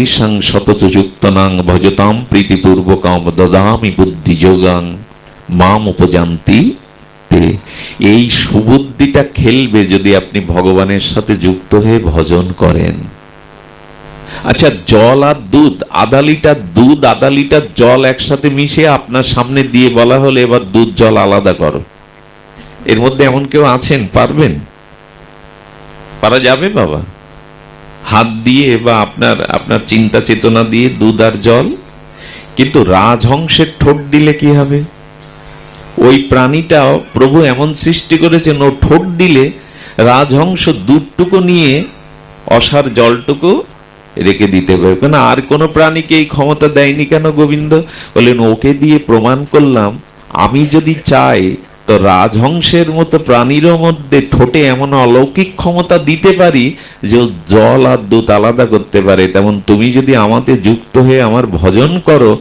তেষাং শতচ যুক্তানাং ভজতাম প্রীতিপূর্বকম দদামি বুদ্ধি যোগাং মাম উপজান্তি তে। এই সুবুদ্ধিটা খেলবে যদি আপনি ভগবানের সাথে যুক্ত হয়ে ভজন করেন। আচ্ছা, জল আর দুধ, আধা লিটার দুধ আধা লিটার জল একসাথে মিশিয়ে আপনার সামনে দিয়ে বলা হলে এবার দুধ জল আলাদা করো, এর মধ্যে এমন কেউ আছেন পারবেন? পারা যাবে বাবা? হাত দিয়ে বা আপনার চিন্তা চেতনা দিয়ে দুধ আর জল। কিন্তু রাজহংসের ঠোঁট দিলে কি হবে? ওই প্রাণীটাও প্রভু এমন সৃষ্টি করেছেন, ও ঠোঁট দিলে রাজহংস দুধটুকু নিয়ে অসার জলটুকু রেখে দিতে পারবে। কেন আর কোন প্রাণীকে এই ক্ষমতা দেয়নি কেন গোবিন্দ? বললেন ওকে দিয়ে প্রমাণ করলাম আমি যদি চাই তো রাজহংসের মতো প্রাণীর মধ্যে ঠোঁটে এমন অলৌকিক ক্ষমতা দিতে পারি যে জল আর দুধ আলাদা করতে পারে। তেমন তুমি যদি আমাতে যুক্ত হয়ে আমার ভজন করো,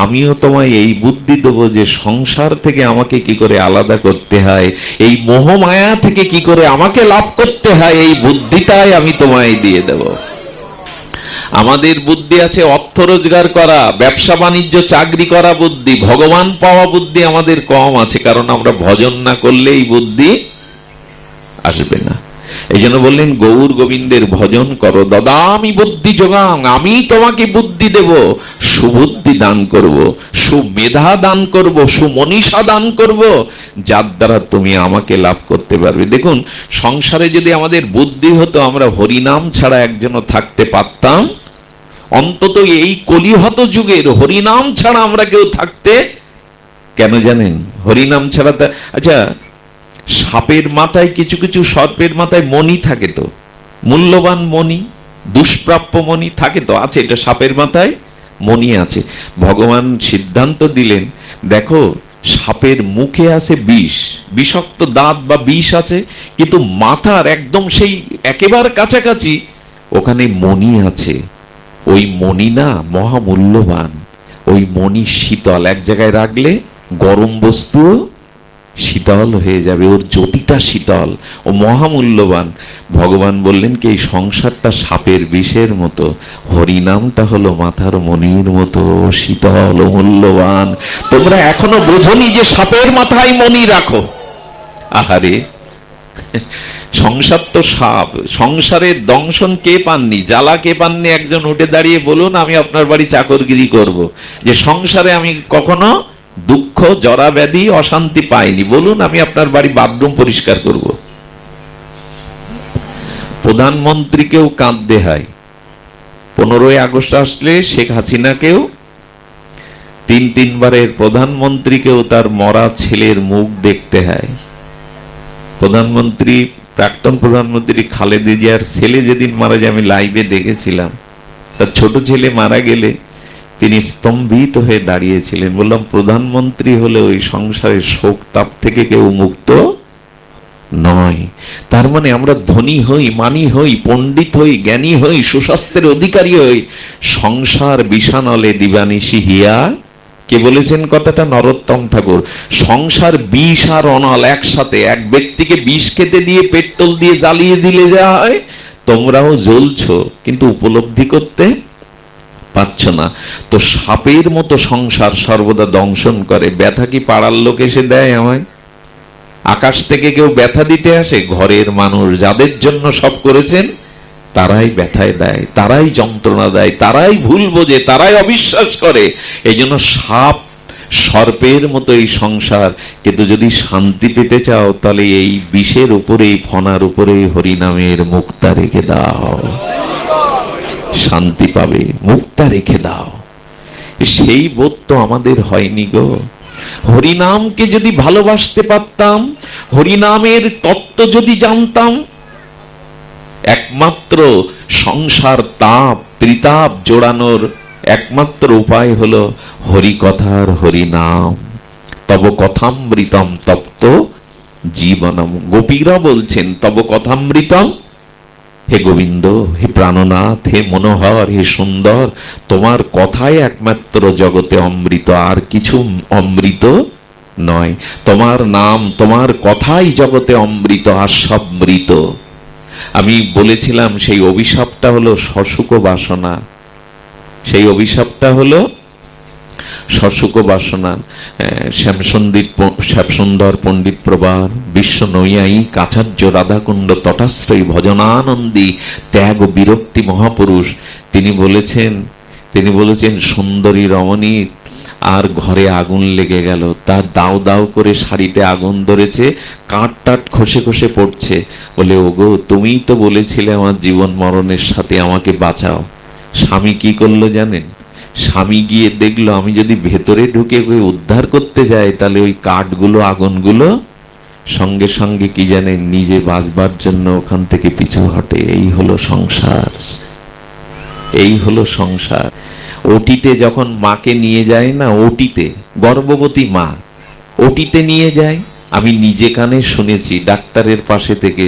আমিও তোমায় এই বুদ্ধি দেবো যে সংসার থেকে আমাকে কি করে আলাদা করতে হয়, এই মোহমায়া থেকে কি করে আমাকে লাভ করতে হয়, এই বুদ্ধিটাই আমি তোমায় দিয়ে দেব। আমাদের বুদ্ধি আছে অর্থ রোজগার করা, ব্যবসা বাণিজ্য চাকরি করা বুদ্ধি, ভগবান পাওয়া বুদ্ধি আমাদের কম আছে, কারণ আমরা ভজন না করলে এই বুদ্ধি আসবে না। এই জন্য বললেন গৌর গোবিন্দের ভজন করো, দদামি বুদ্ধি যোগাং, আমি তোমাকে বুদ্ধি দেব, সুবুদ্ধি দান করব, সুমেধা দান করব, সুমনীষা দান করব, যার দ্বারা তুমি আমাকে লাভ করতে পারবে। দেখুন, সংসারে যদি আমাদের বুদ্ধি হতো আমরা হরিনাম ছাড়া একজনও থাকতে পারতাম, অন্তত এই কলিহত যুগের হরিনাম ছাড়া আমরা কেউ থাকতে কেন জানেন? হরিনাম ছাড়া আচ্ছা, সাপের মাথায় কিছু কিছু সর্পের মাথায় মণি থাকে, তো মূল্যবান মণি, দুষ্প্রাপ্য মণি থাকে, তো আছে, এটা সাপের মাথায় মণি আছে। ভগবান সিদ্ধান্ত দিলেন, দেখো সাপের মুখে আছে বিষ, বিষাক্ত দাঁত বা বিষ আছে, কিন্তু মাথার একদম সেই একেবারে কাছাকাছি ওখানে মণি আছে। ওই মণি না মহামূল্যবান, ওই মণি শীতল, এক জায়গায় রাখলে গরম বস্তু শীতল হয়ে যাবে, ওর জ্যোতিটা শীতল, ও মহামূল্যবান। ভগবান বললেন কি এই সংসারটা সাপের বিষের মতো, হরিনামটা হলো মাথার মণির মতো শীতল ও মূল্যবান। তোমরা এখনো বোঝনি যে সাপের মাথায় মণি রাখো। আহারে, সংসার তো সাপ, সংসারের দংশন কে পাননি, জ্বালা কে পাননি? একজন উঠে দাঁড়িয়ে বলুন আমি আপনার বাড়ি চাকরগিরি করব, যে সংসারে আমি কখনো দুঃখ জরা ব্যাধি অশান্তি পাইনি, বলুন আমি আপনার বাড়ি বাথরুম পরিষ্কার করব। প্রধানমন্ত্রীকেও কাঁদতে হয়, 15ই আগস্ট আসলে শেখ হাসিনাকেও, তিনবারের প্রধানমন্ত্রীকেও তার মরা ছেলের মুখ দেখতে হয়। প্রধানমন্ত্রী, প্রাক্তন প্রধানমন্ত্রী খালেদা জিয়ার ছেলে যেদিন মারা যায় আমি লাইভে দেখেছিলাম, তার ছোট ছেলে মারা গেলে তিনি স্তম্ভিত হয়ে দাঁড়িয়েছিলেন। বললাম প্রধানমন্ত্রী হলে ওই সংসারের শোক তাপ থেকে কেউ মুক্ত নয়। তার মানে আমরা ধনী হই, মানি হই, পণ্ডিত হই, জ্ঞানী হই, সুস্বাস্থ্যের অধিকারী হই, সংসার বিষানলে দিবানিশি হিয়া, কে বলেছেন কথাটা? নরোত্তম ঠাকুর। সংসার বিষ আর অনল একসাথে, এক ব্যক্তিকে বিষ খেতে দিয়ে পেট্রোল দিয়ে জ্বালিয়ে দিলে যা হয়, তোমরাও জ্বলছো কিন্তু উপলব্ধি করতে পারছ না। তো সাপের মতো সংসার সর্বদা দংশন করে। ব্যথা কি পাড়ার লোক এসে দেয় আমায়? আকাশ থেকে কেউ ব্যথা দিতে আসে? ঘরের মানুষ যাদের জন্য সব করেছেন তারাই ব্যথায় দেয়, তারাই যন্ত্রণা দেয়, তারাই ভুল বোঝে, তারাই অবিশ্বাস করে। এই জন্য সাপ সর্পের মতো এই সংসার। কিন্তু যদি শান্তি পেতে চাও তাহলে এই বিষের উপরে, ফনার উপরে হরিনামের মুক্তা রেখে দাও, শান্তি পাবে। মুক্তা রেখে দাও। সেই বোধ তো আমাদের হয়নি গো। হরিনামকে যদি ভালোবাসতে পারতাম, হরিনামের তত্ত্ব যদি জানতাম, একমাত্র সংসার তাপ ত্রিতাপ জোড়ানোর একমাত্র উপায় হলো হরিকথার হরিনাম। তব কথামৃতম তপ্ত জীবনম। গোপীরা বলছেন তব কথামৃতম, হে গোবিন্দ, হে প্রাণনাথ, হে মনোহর, হে সুন্দর, তোমার কথাই একমাত্র জগতে অমৃত, আর কিছু অমৃত নয়। তোমার নাম, তোমার কথাই জগতে অমৃত, আর সব মৃত। আমি বলেছিলাম সেই অভিশাপটা হলো সসুখ বাসনা। সেই অভিশাপটা হলো শশুক বাসনা, শ্যামসুন্দর পণ্ডিত প্রবার, বিশ্ব নৈয়ায়িক আচার্য রাধাকুণ্ড তটাশ্রয়ী ভজনানন্দী ত্যাগ ও বিরক্তি মহাপুরুষ, তিনি বলেছেন সুন্দরী রমণীর আর ঘরে আগুন লেগে গেল, তার দাও দাও করে শাড়িতে আগুন ধরেছে, কাঠ টাট খসে খসে পড়ছে, বলে ওগো তুমিই তো বলেছিলে আমার জীবন মরণের সাথে আমাকে বাঁচাও। স্বামী কি করলো জানেন? স্বামী গিয়ে দেখলো আমি যদি ভেতরে ঢুকে উদ্ধার করতে যাই তাহলে ওই কাঠগুলো আগুনগুলো সঙ্গে সঙ্গে কি জানেন নিজে বাঁচবার জন্য ওখান থেকে পিছু হটে। এই হলো সংসার, এই হলো সংসার। ওটিতে যখন মাকে নিয়ে যায় না, ওটিতে গর্ভবতী মা ওটিতে নিয়ে যায়, আমি নিজে কানে শুনেছি ডাক্তারের পাশে থেকে,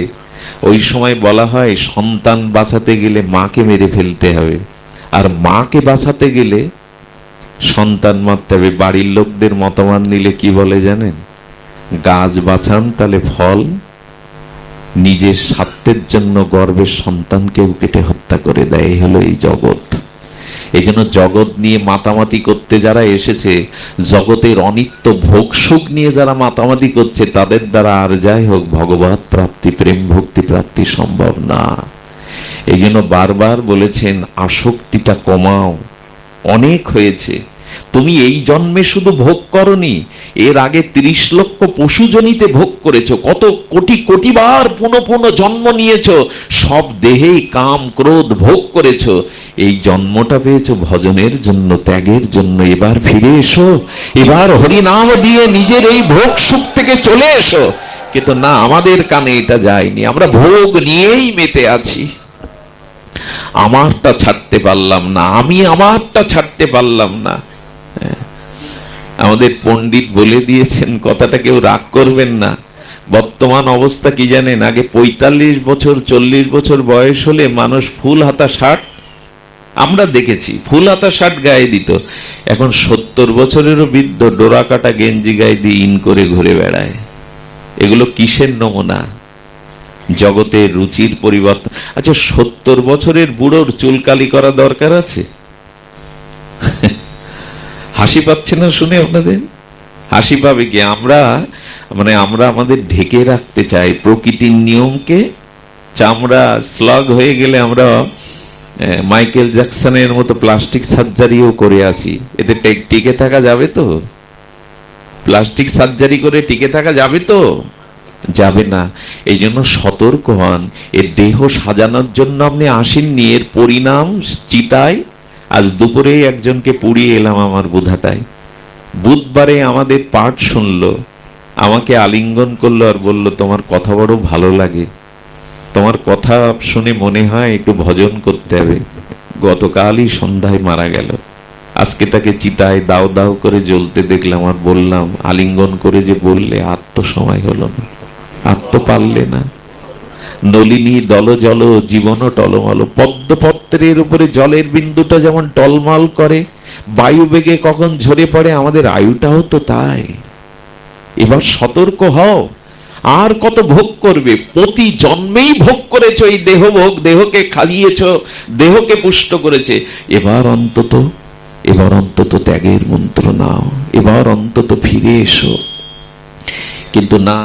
ওই সময় বলা হয় সন্তান বাঁচাতে গেলে মাকে মেরে ফেলতে হবে, আর মাকে বাঁচাতে গেলে সন্তান মারতে হবে। বাড়ির লোকদের মতামত নিলে কি বলে জানেন? গাছ বাঁচান তাহলে ফল, নিজের স্বার্থের জন্য গর্ভের সন্তানকেও কেটে হত্যা করে দেয়। এই হলো এই জগৎ। এই জন্য জগৎ নিয়ে মাতামাতি করতে যারা এসেছে, জগতের অনিত্য ভোগ সুখ নিয়ে যারা মাতামাতি করছে, তাদের দ্বারা আর যাই হোক ভগবত প্রাপ্তি, প্রেম ভক্তি প্রাপ্তি সম্ভব না। এই জন্য বারবার বলেছেন আসক্তিটা কমাও, অনেক হয়েছে। তুমি এই জন্মে শুধু ভোগ করনি, এর আগে 30 লক্ষ পশুজনিতে ভোগ করেছো, কত কোটি কোটি বার পুনঃ পুনঃ জন্ম নিয়েছো, সব দেহেই কাম ক্রোধ ভোগ করেছো। এই জন্মটা পেয়েছো ভজনের জন্য, ত্যাগের জন্য। এবার ফিরে এসো, এবার হরিনাম দিয়ে নিজের এই ভোগ সুখ থেকে চলে এসো। কিন্তু না, আমাদের কানে এটা যায়নি, আমরা ভোগ নিয়েই মেতে আছি। আমারটা ছাড়তে পারলাম না, আমি আমারটা ছাড়তে পারলাম না। আমাদের পণ্ডিত বলে দিয়েছেন, কথাটা কেউ রাগ করবেন না। বর্তমান অবস্থা কি জানেন? আগে 45 বছর 40 বছর বয়স হলে মানুষ ফুল হাতা শার্ট, আমরা দেখেছি ফুল হাতা শার্ট গায়ে দিত। এখন 70 বছরেরও বৃদ্ধ ডোরা কাটা গেঞ্জি গায়ে দিয়ে ইন করে ঘুরে বেড়ায়। এগুলো কিসের নমুনা? জগতের রুচির পরিবর্তন। আচ্ছা, 70 বছরের বুড়োর চুলকালি করা দরকার আছে? হাসি পাচ্ছে না শুনে আপনাদের? হাসি পাবে কি? আমরা আমাদের ঢেকে রাখতে চাই প্রকৃতির নিয়মকে। চামড়া স্লগ হয়ে গেলে আমরা মাইকেল জ্যাকসনের মতো প্লাস্টিক সার্জারিও করে আসি। এতে টিকে থাকা যাবে তো? প্লাস্টিক সার্জারি করে টিকে থাকা যাবে তো? যাবে না। এই জন্য সতর্ক হন। এর দেহ সাজানোর জন্য আপনি আসেননি, এর পরিণাম চিতায়। আজ দুপুরে একজনকে পুড়িয়ে এলাম আমার বোধাটায়। বুধবারে আমাদের পাঠ শুনলো, আমাকে আলিঙ্গন করলো আর বলল তোমার কথা বড় ভালো লাগে, তোমার কথা শুনে মনে হয় একটু ভজন করতে হবে। গতকালই সন্ধ্যায় মারা গেল। আজকে তাকে চিতায় দাও দাও করে জ্বলতে দেখলাম, আর বললাম আলিঙ্গন করে যে বললে আর তো সময় হলো না, আর তো পারলে না। নলিনী দল জল জীবন টলমল। পদ্মপত্রের উপরে জলের বিন্দুটা যেমন টলমল করে, বায়ু বেগে কখন ঝরে পড়ে, আমাদের আয়ুটাও তো তাই। এবার সতর্ক হও। আর কত ভোগ করবে? প্রতি জন্মেই ভোগ করেছো এই দেহ ভোগ, দেহকে খাইয়েছো, দেহকে পুষ্ট করেছে। এবার অন্তত ত্যাগের মন্ত্র নাও, এবার অন্তত ফিরে এসো। কিন্তু না,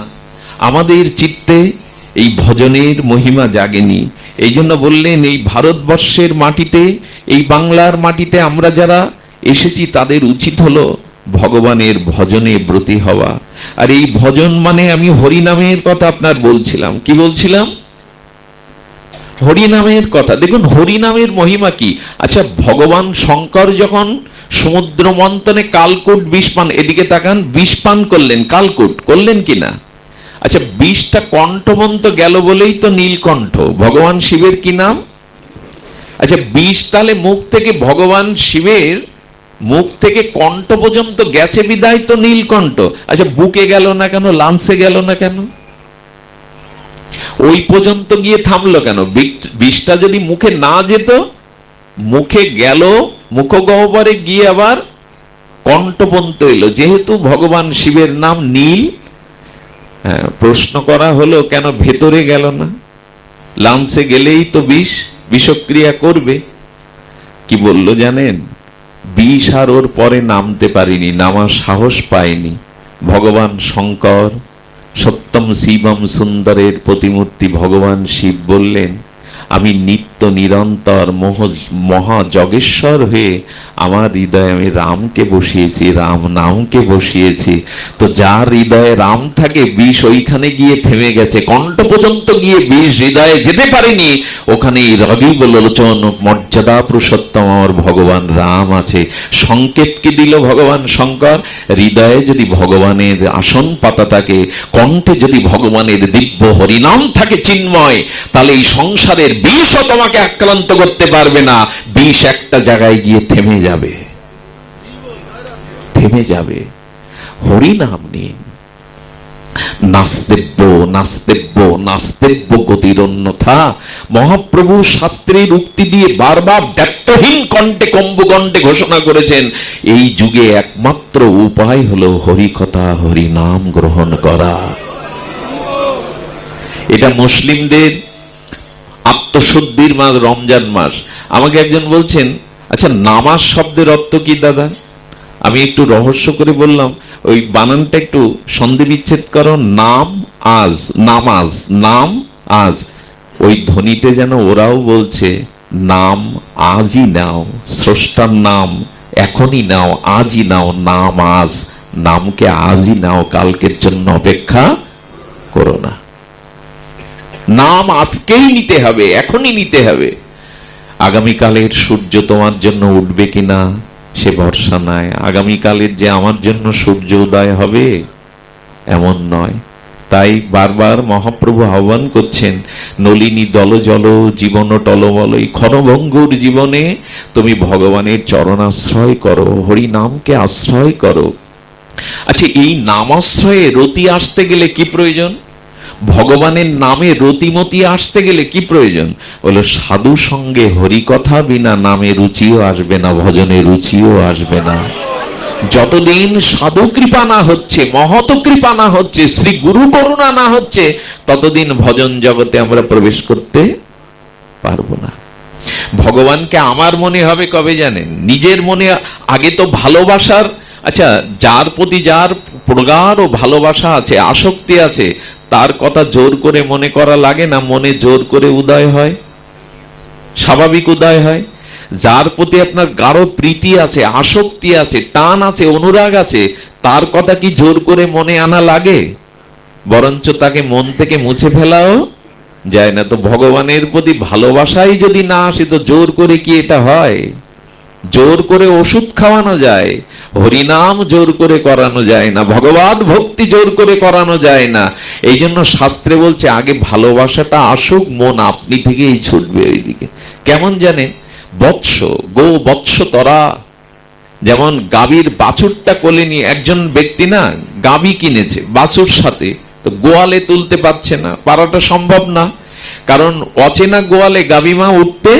আমাদের চিত্তে এই ভজনের মহিমা জাগেনি। এই জন্য বললেন এই ভারতবর্ষের মাটিতে, এই বাংলার মাটিতে আমরা যারা এসেছি তাদের উচিত হলো ভগবানের ভজনে ব্রতী হওয়া। আর এই ভজন মানে আমি হরিনামের কথা আপনার বলছিলাম। কি বলছিলাম? হরিনামের কথা। দেখুন হরিনামের মহিমা কি। আচ্ছা, ভগবান শঙ্কর যখন সমুদ্র মন্থনে কালকূট বিষ পান, এদিকে তাকান, বিষ পান করলেন, কালকূট করলেন কিনা? আচ্ছা, বিষটা কণ্ঠবন্ত গেল বলেই তো নীলকণ্ঠ। ভগবান শিবের কি নাম? আচ্ছা, বিষ তাহলে মুখ থেকে, ভগবান শিবের মুখ থেকে কণ্ঠ পর্যন্ত গেছে বিদায় তো নীলকণ্ঠ। আচ্ছা, বুকে গেল না কেন? লাঞ্চে গেল না কেন? ওই পর্যন্ত গিয়ে থামলো কেন? বিষটা যদি মুখে না যেত, মুখে গেল, মুখগহ্বরে গিয়ে আবার কণ্ঠপন্ত এলো। যেহেতু ভগবান শিবের নাম নীল, প্রশ্ন করা হলো কেন ভেতরে গেল না? লাঞ্চে গেলেই তো বিষক্রিয়া করবে। কি বলল জানেন? বিষ আর ওর পরে নামতে পারিনি, নামার সাহস পায়নি। ভগবান শঙ্কর, সত্যম শিবম সুন্দরের প্রতিমূর্তি ভগবান শিব বললেন, আমি নিত্য নিরন্তর মহাযজ্ঞেশ্বর হয়ে আমার হৃদয়ে আমি রামকে বসিয়েছি, রাম নামকে বসিয়েছি। তো যার হৃদয়ে রাম থাকে, বিষ ওইখানে গিয়ে থেমে গেছে, কণ্ঠ পর্যন্ত গিয়ে বিষ হৃদয়ে যেতে পারেনি। ওখানে রবি লোচন মর্যাদা পুরুষোত্তম আমার ভগবান রাম আছে। সংকেত কি দিল ভগবান শঙ্কর? হৃদয়ে যদি ভগবানের আসন পাতা থাকে, কণ্ঠে যদি ভগবানের দিব্য হরিনাম থাকে চিন্ময়, তাহলে এই সংসারের বিষও তোমাকে আক্রান্ত করতে পারবে না। বিষ একটা জায়গায় গিয়ে থেমে যাবে, থেমে যাবে। হরিনাম নিন। নাস্তেব্য নাস্তেব্য নাস্তেব্য গতির অন্যথা। মহাপ্রভু শাস্ত্রের উক্তি দিয়ে বারবার দায়িত্বহীন কণ্ঠে কম্বকণ্ঠে ঘোষণা করেছেন, এই যুগে একমাত্র উপায় হলো হরিকথা হরিনাম গ্রহণ করা। এটা মুসলিমদের আত্মশুদ্ধির মাস, রমজান মাস। আমাকে একজন বলছেন, আচ্ছা নামাজ শব্দের অর্থ কি দাদা? আমি একটু রহস্য করে বললাম, ওই বানানটা একটু সন্ধি বিচ্ছেদ করো, নাম আজ, নামাজ, নাম আজ। ওই ধ্বনিতে যেন ওরাও বলছে, নাম আজই নাও, স্রষ্টার নাম এখনই নাও, আজই নাও, নাম আজ, নামকে আজই নাও, কালকের জন্য অপেক্ষা করো না। নাম আজকেই নিতে হবে, এখনই নিতে হবে। আগামীকালের সূর্য তোমার জন্য উঠবে কিনা সে ভরসা নাই। আগামীকালের যে আমার জন্য সূর্য উদয় হবে এমন নয়। তাই বারবার মহাপ্রভু আহ্বান করছেন, নলিনী দল জল জীবন টলমল, এই ক্ষণভঙ্গুর জীবনে তুমি ভগবানের চরণাশ্রয় করো, হরি নামকে আশ্রয় করো। আচ্ছা, এই নামাশ্রয়ে রতি আসতে গেলে কি প্রয়োজন? ভগবানের নামে রতিমতি আসতে গেলে কি প্রয়োজন? বলো, সাধু সঙ্গে হরিকথা বিনা নামে রুচিও আসবে না, ভজনে রুচিও আসবে না। যতদিন সাধু কৃপা না হচ্ছে, মহৎ কৃপা না হচ্ছে, শ্রী গুরু করুণা না হচ্ছে, ততদিন ভজন জগতে আমরা প্রবেশ করতে পারবো না। ভগবানকে আমার মনে হবে কবে জানেন? নিজের মনে আগে তো ভালোবাসার, আচ্ছা যার প্রতি যার প্রগাঢ় ভালোবাসা আছে, আসক্তি আছে, তার কথা জোর করে মনে করা লাগে না, মনে জোর করে উদয় হয়, স্বাভাবিক উদয় হয়। যার প্রতি আপনার গাঢ় প্রীতি আছে, আসক্তি আছে, টান আছে, অনুরাগ আছে, তার কথা কি জোর করে মনে আনা লাগে? বরঞ্চ তাকে মন থেকে মুছে ফেলাও যায় না। তো ভগবানের প্রতি ভালোবাসাই যদি না আসে, তো জোর করে কি এটা হয়? জোর করে ওষুধ খাওয়ানো যায়, হরিনাম জোর করে করানো যায় না, ভগবত ভক্তি জোর করে করানো যায় না। এই জন্য শাস্ত্রে বলছে, আগে ভালোবাসাটা আসুক, মন আপনি থেকেই ছুটবে ওইদিকে। কেমন জানেন? বৎস, গো বৎস তরা, যেমন গাভীর বাছুরটা কোলে নিয়ে একজন ব্যক্তি না গাভী কিনেছে বাছুর সাথে, তো গোয়ালে তুলতে পারছে না, পারাটা সম্ভব না, কারণ অচেনা গোয়ালে গাভী মা উঠতে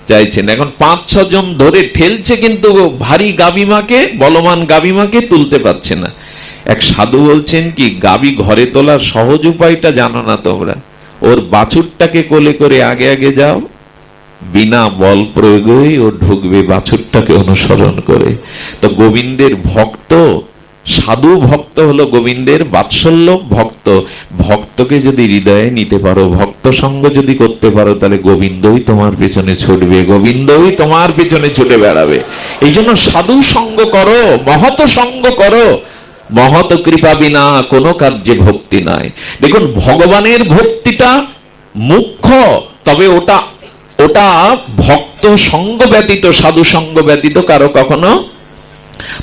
চাইছেন। এখন 5-6 জন ধরে ঠেলছে, কিন্তু ভারী গাভীমাকে, বলবান গাভীমাকে তুলতে পারছে না। এক সাধু বলছেন কি, গাভী ঘরে তোলার সহজ উপায়টা জানো না তোমরা? ওর বাছুরটাকে কোলে করে আগে আগে যাও, বিনা বল প্রয়োগই ও ঢুকবে বাছুরটাকে অনুসরণ করে। তো গোবিন্দের ভক্ত, সাধু ভক্ত হলো গোবিন্দের বাৎসল্য ভক্ত। ভক্তকে যদি হৃদয়ে নিতে পারো, ভক্ত সঙ্গ যদি করতে পারো, তাহলে গোবিন্দই তোমার পেছনে ছুটবে, গোবিন্দই তোমার পেছনে ছুটে বেড়াবে। এই জন্য সাধু সঙ্গ করো, মহৎ সঙ্গ করো। মহৎ কৃপা বিনা কোনো কার্যে ভক্তি নাই। দেখুন, ভগবানের ভক্তিটা মুখ্য, তবে ওটা ভক্ত সঙ্গ ব্যতীত, সাধু সঙ্গ ব্যতীত কারো কখনো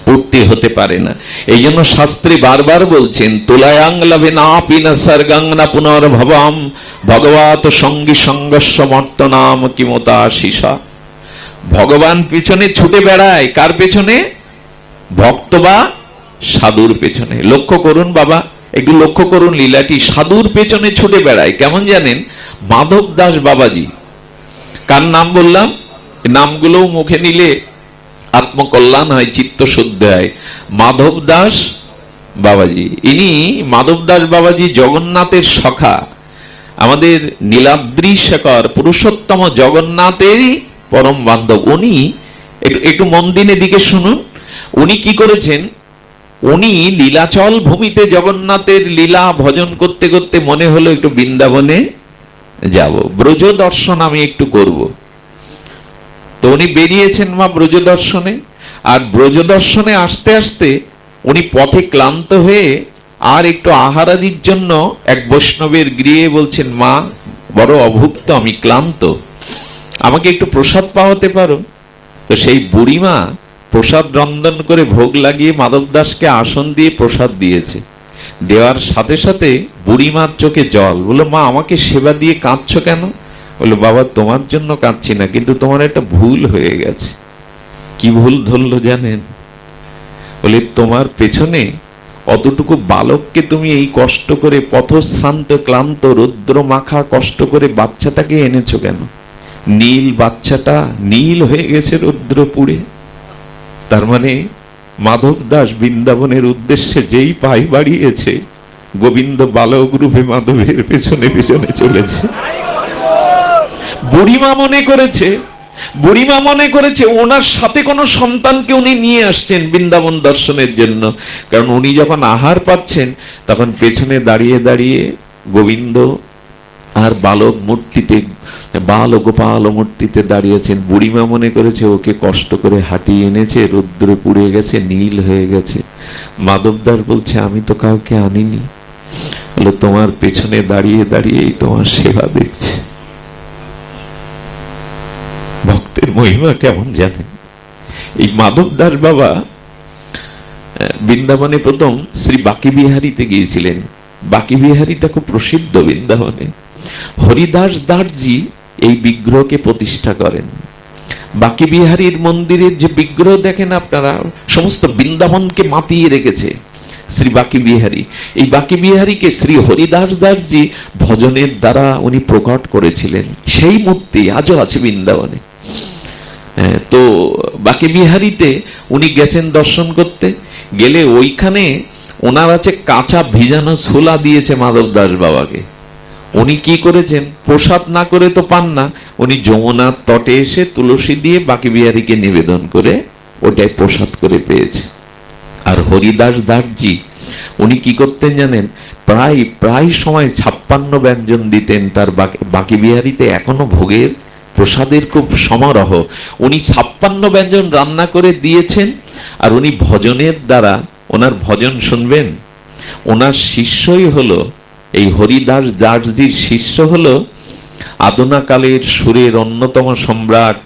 পূর্তি হতে পারে না। এই জন্য শাস্ত্রে বারবার বলছেন, তুলায়াং লাভে না পিনা সর্গাং না পুনর্ভবাম ভগবত সঙ্গী সঙ্গস্য মর্তনাম কিমতা শিষা। ভগবান পেছনে ছুটে বেড়ায়, কার পেছনে? ভক্ত বা সাধুর পেছনে। লক্ষ্য করুন বাবা, একটু লক্ষ্য করুন লীলাটি। সাধুর পেছনে ছুটে বেড়ায় কেমন জানেন? মাধব দাস বাবাজি, কার নাম বললাম? নামগুলো মুখে নিলে আত্মকল্যাণ হয়, চিত্ত শুদ্ধ হয়। মাধব দাস বাবাজি, ইনি মাধব দাস বাবাজি জগন্নাথের সখা, আমাদের নীলাদ্রি শেখর পুরুষোত্তম জগন্নাথেরই পরম বান্ধব। উনি একটু মন দিন এদিকে শুনুন, উনি কি করেছেন, উনি লীলাচল ভূমিতে জগন্নাথের লীলা ভজন করতে করতে মনে হলো একটু বৃন্দাবনে যাব, ব্রজ দর্শন আমি একটু করব। তো উনি বেরিয়েছেন মা ব্রজ দর্শনে। আর ব্রজ দর্শনে আসতে আসতে উনি পথে ক্লান্ত হয়ে আর একটু আহারাদির জন্য এক বৈষ্ণবের গৃহে বলছেন, মা বড় অভুক্ত, আমি ক্লান্ত, আমাকে একটু প্রসাদ পাওয়াতে পারো? তো সেই বুড়িমা প্রসাদ রন্ধন করে ভোগ লাগিয়ে মাধব দাসকে আসন দিয়ে প্রসাদ দিয়েছে। দেওয়ার সাথে সাথে বুড়িমার চোখে জল। বললো, মা আমাকে সেবা দিয়ে কাঁদছো কেন? বললো, বাবা তোমার জন্য কাঁদছি না, কিন্তু তোমার একটা ভুল হয়ে গেছে। কি ভুল ধরলো জানেন? বলে, তোমার পেছনে অতটুকু বালককে তুমি এই কষ্ট করে পথশ্রান্ত ক্লান্ত রৌদ্র মাখা কষ্ট করে বাচ্চাটাকে এনেছো কেন? নীল বাচ্চাটা নীল হয়ে গেছে রৌদ্র পুড়ে। তার মানে মাধব দাস বৃন্দাবনের উদ্দেশ্যে যেই পাই বাড়িয়েছে, গোবিন্দ বালক রূপে মাধবের পেছনে পেছনে চলেছে। বুড়িমা মনে করেছে ওনার সাথে কোনো সন্তানকে উনি নিয়ে আসছেন বৃন্দাবন দর্শনের জন্য। কারণ উনি যখন আহার পাচ্ছেন তখন পেছনে দাঁড়িয়ে দাঁড়িয়ে গোবিন্দ আর বালক মূর্তিতে, বাল গোপাল মূর্তিতে দাঁড়িয়েছেন। বুড়িমা মনে করেছে ওকে কষ্ট করে হাঁটিয়ে এনেছে, রৌদ্রে পুড়ে গেছে, নীল হয়ে গেছে। মাধবদাস বলছে, আমি তো কাউকে আনিনি। বলে, তোমার পেছনে দাঁড়িয়ে দাঁড়িয়েই তোমার সেবা দেখছে। ভক্তের মহিমা কেমন জানেন? এই মাধব দাস বাবা বৃন্দাবনে প্রথম শ্রী বাকি বিহারীতে গিয়েছিলেন। বাকি বিহারীটা খুব প্রসিদ্ধ বৃন্দাবনে। হরিদাস দাসজি এই বিগ্রহকে প্রতিষ্ঠা করেন। বাকি বিহারীর মন্দিরের যে বিগ্রহ দেখেন আপনারা, সমস্ত বৃন্দাবনকে মাতিয়ে রেখেছে শ্রী বাকি বিহারী। এই বাকি বিহারীকে শ্রী হরিদাস দাসজি ভজনের দ্বারা উনি প্রকট করেছিলেন। সেই মূর্তি আজও আছে বৃন্দাবনে। তো বাকি বিহারীতে উনি গেছেন দর্শন করতে। গেলে ওইখানে ওনার আছে কাঁচা ভিজানো ছোলা দিয়েছে মাধব দাস বাবাকে। উনি কি করেছেন, প্রসাদ না করে তো পান না, উনি যমুনার তটে এসে তুলসী দিয়ে বাকি বিহারীকে নিবেদন করে ওটাই প্রসাদ করে পেয়েছে। আর হরিদাস দাসজি উনি কি করতেন জানেন, প্রায় সময় 56 ব্যঞ্জন দিতেন তার বাকি বিহারীতে। এখনো ভোগের প্রসাদের খুব সমারোহ। উনি 56 ব্যঞ্জন রান্না করে দিয়েছেন। আর উনি ভজনের দ্বারা, ওনার ভজন শুনবেন, ওনার শিষ্যই হলো, এই হরিদাস দাসজির শিষ্য হলো আদনাকালের সুরের অন্যতম সম্রাট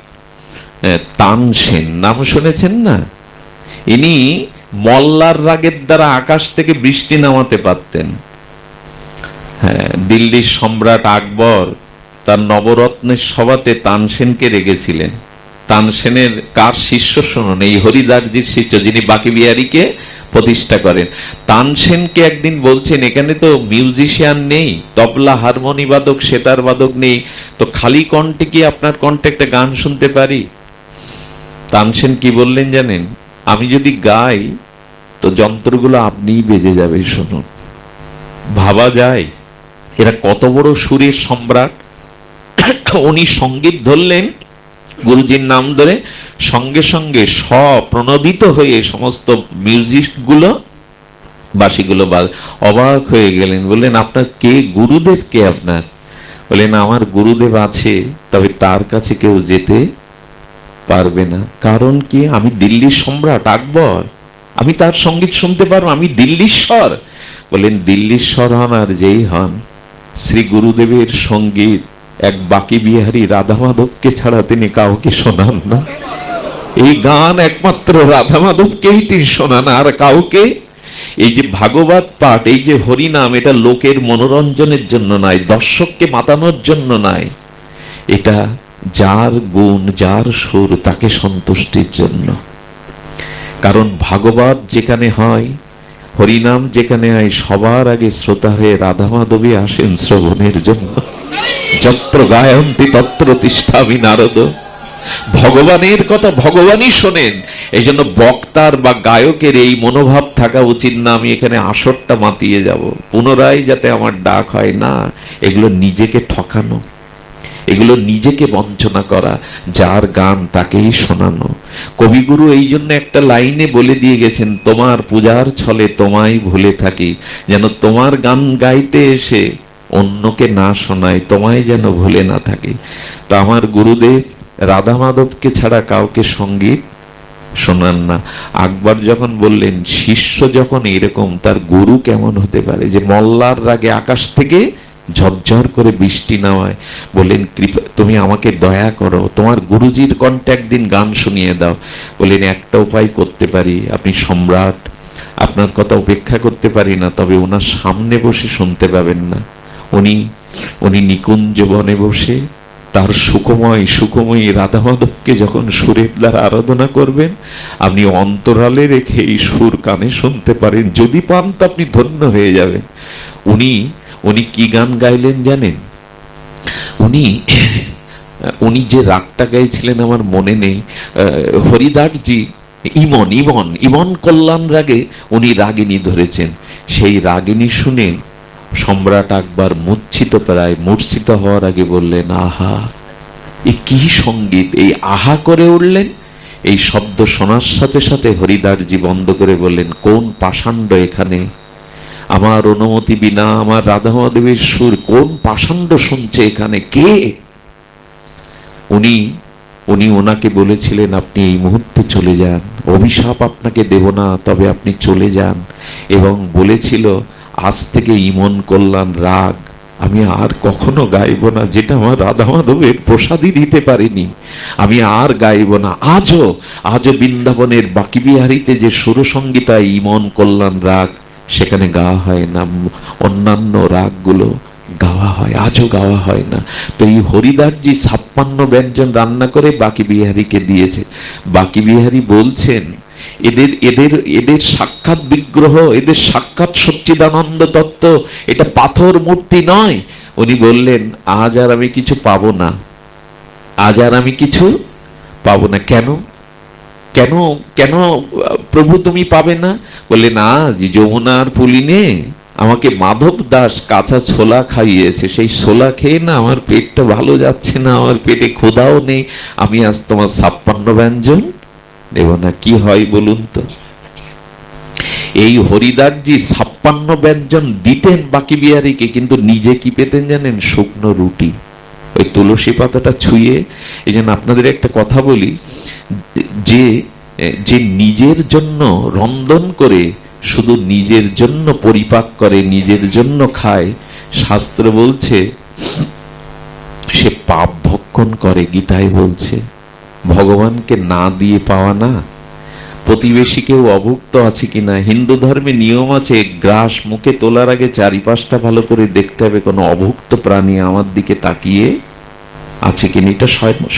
তানসেন। নাম শুনেছেন না? ইনি মল্লার রাগের দ্বারা আকাশ থেকে বৃষ্টি নামাতে পারতেন। হ্যাঁ, দিল্লির সম্রাট আকবর তার নবরত্নের সভাতে তানসেনকে রেখেছিলেন। তানসেনের কার শিষ্য শুনুন, এই হরিদাসজির শিষ্য, যিনি বাকি বিহারীকে প্রতিষ্ঠা করেন। তানসেনকে একদিন বলছেন, এখানে তো মিউজিশিয়ান নেই, তবলা হারমোনি বাদক সেতার বাদক নেই, তো খালি কণ্ঠে কি আপনার কণ্ঠে একটা গান শুনতে পারি? তানসেন কি বললেন জানেন, আমি যদি গাই তো যন্ত্রগুলো আপনিই বেজে যাবে, শুনুন। ভাবা যায় এরা কত বড় সুরের সম্রাট। উনি সঙ্গীত ধরলেন, গুরুজির নাম ধরে, সঙ্গে সঙ্গে স্বপ্রণোদিত হয়ে সমস্ত মিউজিক গুলো বাঁশিগুলো অবাক হয়ে গেলেন। বললেন, আপনার কে গুরুদেব? কে আপনার? বললেন, আমার গুরুদেব আছে, তবে তার কাছে কেউ যেতে পারবে না। কারণ কি? আমি দিল্লির সম্রাট আকবর, আমি তার সঙ্গীত শুনতে পারবো, আমি দিল্লীশ্বর। বললেন, দিল্লীশ্বর হন আর যেই হন, শ্রী গুরুদেবের সঙ্গীত এক বাকি বিহারী রাধা মাধবকে ছাড়া তিনি কাউকে শোনান না। এই গান একমাত্র রাধা মাধবকেই তিনি শোনান, আর কাউকে। এই যে ভাগবত পাঠ, এই যে হরিনাম, এটা লোকের মনোরঞ্জনের জন্য নয়, দর্শককে মাতানোর জন্য নয়, এটা যার গুণ, যার সুর, তাকে সন্তুষ্টির জন্য। কারণ ভাগবত যেখানে হয়, হরিনাম যেখানে হয়, সবার আগে শ্রোতা হয়ে রাধা মাধবী আসেন শ্রবণের জন্য। যত্র গায়ন্তি তত্র তিষ্ঠামি নারদ। ভগবানের কথা ভগবানই শোনেন। এই জন্য বক্তার বা গায়কের এই মনোভাব থাকা উচিত না, আমি এখানে আসরটা মাতিয়ে যাব, পুনরায় যাতে আমার ডাক হয় না। এগুলো নিজেকে ঠকানো, এগুলো নিজেকে বঞ্চনা করা, যার গান তাকেই শোনানো। কবিগুরু এই জন্য একটা লাইনে বলে দিয়ে গেছেন, তোমার পূজার ছলে তোমায় ভুলে থাকি, যেন তোমার গান গাইতে এসে অন্যকে না শোনায়, তোমায় যেন ভুলে না থাকি। তো আমার গুরুদেব রাধা মাধবকে ছাড়া কাউকে সঙ্গীত শোনান না। আকবর যখন বললেন শিষ্য যখন এরকম, তার গুরু কেমন হতে পারে, যে মল্লার রাগে আকাশ থেকে ঝরঝর করে বৃষ্টি নামায়। বললেন কৃপা, তুমি আমাকে দয়া করো, তোমার গুরুজির কণ্ঠে একদিন গান শুনিয়ে দাও। বললেন একটা উপায় করতে পারি, আপনি সম্রাট, আপনার কথা উপেক্ষা করতে পারি না, তবে ওনার সামনে বসে শুনতে পাবেন না। উনি নিকুঞ্জ বনে বসে তার সুখময়ী রাধা মাধবকে যখন সুরের দ্বারা আরাধনা করবেন, আপনি অন্তরালে রেখে এই সুর কানে শুনতে পারেন, যদি পান তো আপনি ধন্য হয়ে যাবেন। উনি কি গান গাইলেন জানেন? উনি যে রাগটা গাইছিলেন আমার মনে নেই, হরিদাসজি ইমন কল্যাণ রাগে উনি রাগিনী ধরেছেন। সেই রাগিনী শুনে সম্রাট আকবর মূর্ছিত হওয়ার আগে বললেন, আহা এ কি সঙ্গীত! এই আহা করে উঠলেন। এই শব্দ শোনার সাথে সাথে হরিদাসজি বন্ধ করে বললেন, কোন পাষাণ্ড এখানে, আমার অনুমতি বিনা আমার রাধা মাধবের সুর কোন পাষাণ্ড শুনছে এখানে, কে? উনি ওনাকে বলেছিলেন, আপনি এই মুহূর্তে চলে যান, অভিশাপ আপনাকে দেব না, তবে আপনি চলে যান। এবং বলেছিল, আজ থেকে ইমন কল্যাণ রাগ আমি আর কখনো গাইব না, যেটা আমার রাধা মাধবের প্রসাদই দিতে পারিনি, আমি আর গাইব না। আজও বৃন্দাবনের বাকি বিহারীতে যে সুরসঙ্গীতা ইমন কল্যাণ রাগ, সেখানে গাওয়া হয় না, অন্যান্য রাগগুলো গাওয়া হয়, আজও গাওয়া হয় না। তো এই হরিদাসজি 56 ব্যঞ্জন রান্না করে বাকি বিহারীকে দিয়েছে। বাকি বিহারী বলছেন, এদের সাক্ষাৎ বিগ্রহ, এদের সাক্ষাৎ সচ্চিদানন্দ তত্ত্ব, এটা পাথর মূর্তি নয়। উনি বললেন, আজ আর আমি কিছু পাবো না, কেন কেন কেন প্রভু তুমি পাবে না? বললেন, আজ যমুনার পুলিনে আমাকে মাধব দাস কাঁচা ছোলা খাইয়েছে, সেই ছোলা খেয়ে না আমার পেটটা ভালো যাচ্ছে না, আমার পেটে ক্ষুধাও নেই, আমি আজ তোমার 56 ব্যঞ্জন দেব না। কি হয় বলুন তো? এই হরিদাসজি 56 ব্যঞ্জন দিতেন বাকি বিহারীকে, কিন্তু নিজে কি পেতেন জানেন? শুকনো রুটি, ওই তুলসী পাতাটা ছুঁয়ে। এই জন্য আপনাদের একটা কথা বলি, যে নিজের জন্য রন্ধন করে, শুধু নিজের জন্য পরিপাক করে, নিজের জন্য খায়, শাস্ত্র বলছে সে পাপ ভক্ষণ করে। গীতায় বলছে, ভগবানকে না দিয়ে পাওয়া না। প্রতিবেশী কেউ অভুক্ত আছে কিনা, হিন্দু ধর্মে নিয়ম আছে, গ্রাস মুখে তোলার আগে চারিপাশটা ভালো করে দেখতে হবে, কোনো অভুক্ত প্রাণী আমার দিকে তাকিয়ে আছে কিনা। এটা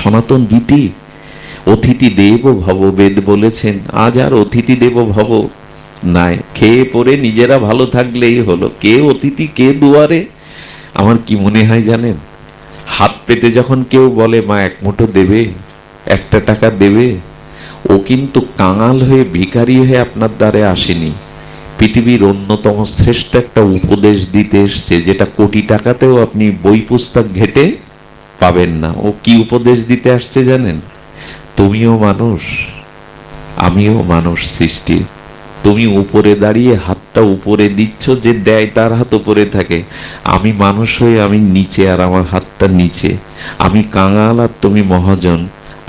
সনাতন রীতি। অতিথি দেব ভব, বেদ বলেছেন। আজ আর অতিথি দেব ভব নাই, খেয়ে পরে নিজেরা ভালো থাকলেই হলো, কে অতিথি কে দুয়ারে। আমার কি মনে হয় জানেন, হাত পেতে যখন কেউ বলে মা এক মুঠো দেবে, 1 টাকা দেবে, ও কিন্তু কাঙাল হয়ে ভিখারি হয়ে আপনার দ্বারে আসেনি, পৃথিবীর অন্যতম শ্রেষ্ঠ একটা উপদেশ দিতে এসছে, যেটা কোটি টাকাতেও আপনি বই পুস্তক ঘেটে পাবেন না। ও কি উপদেশ দিতে আসছে জানেন? তুমিও মানুষ, আমিও মানুষ সৃষ্টি। তুমি উপরে দাঁড়িয়ে হাতটা উপরে দিচ্ছ, যে দেয় তার হাত উপরে থাকে। আমি মানুষ হয়ে আমি নিচে, আর আমার হাতটা নিচে। আমি কাঙাল আর তুমি মহাজন।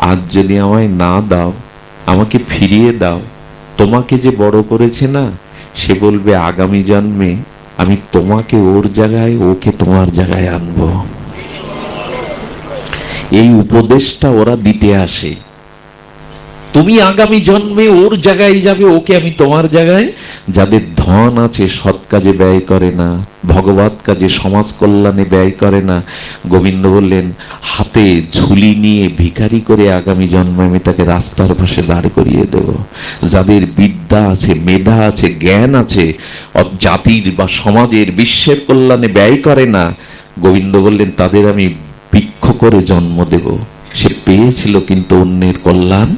আজ যদি আমায় না দাও, আমাকে ফিরিয়ে দাও, তোমাকে যে বড় করেছে না, সে বলবে আগামী জন্মে আমি তোমাকে ওর জায়গায়, ওকে তোমার জায়গায় আনবো। এই উপদেশটা ওরা দিতে আসে। তুমি আগামী জন্মে ওর জায়গায় যাবে, ওকে আমি তোমার জায়গায়। যাদের ধন আছে সৎ কাজে ব্যয় করে না, ভগবত কাজে, সমাজ কল্যাণে ব্যয় করে না, গোবিন্দ বললেন হাতে ঝুলি নিয়ে ভিখারি করে আগামী জন্মে আমি তাকে রাস্তার পাশে দাঁড় করিয়ে দেব। যাদের বিদ্যা আছে, মেধা আছে, জ্ঞান আছে, জাতির বা সমাজের, বিশ্বের কল্যাণে ব্যয় করে না, গোবিন্দ বললেন তাদের আমি বৃক্ষ করে জন্ম দেব। সে পেয়েছিল কিন্তু অন্যের কল্যাণ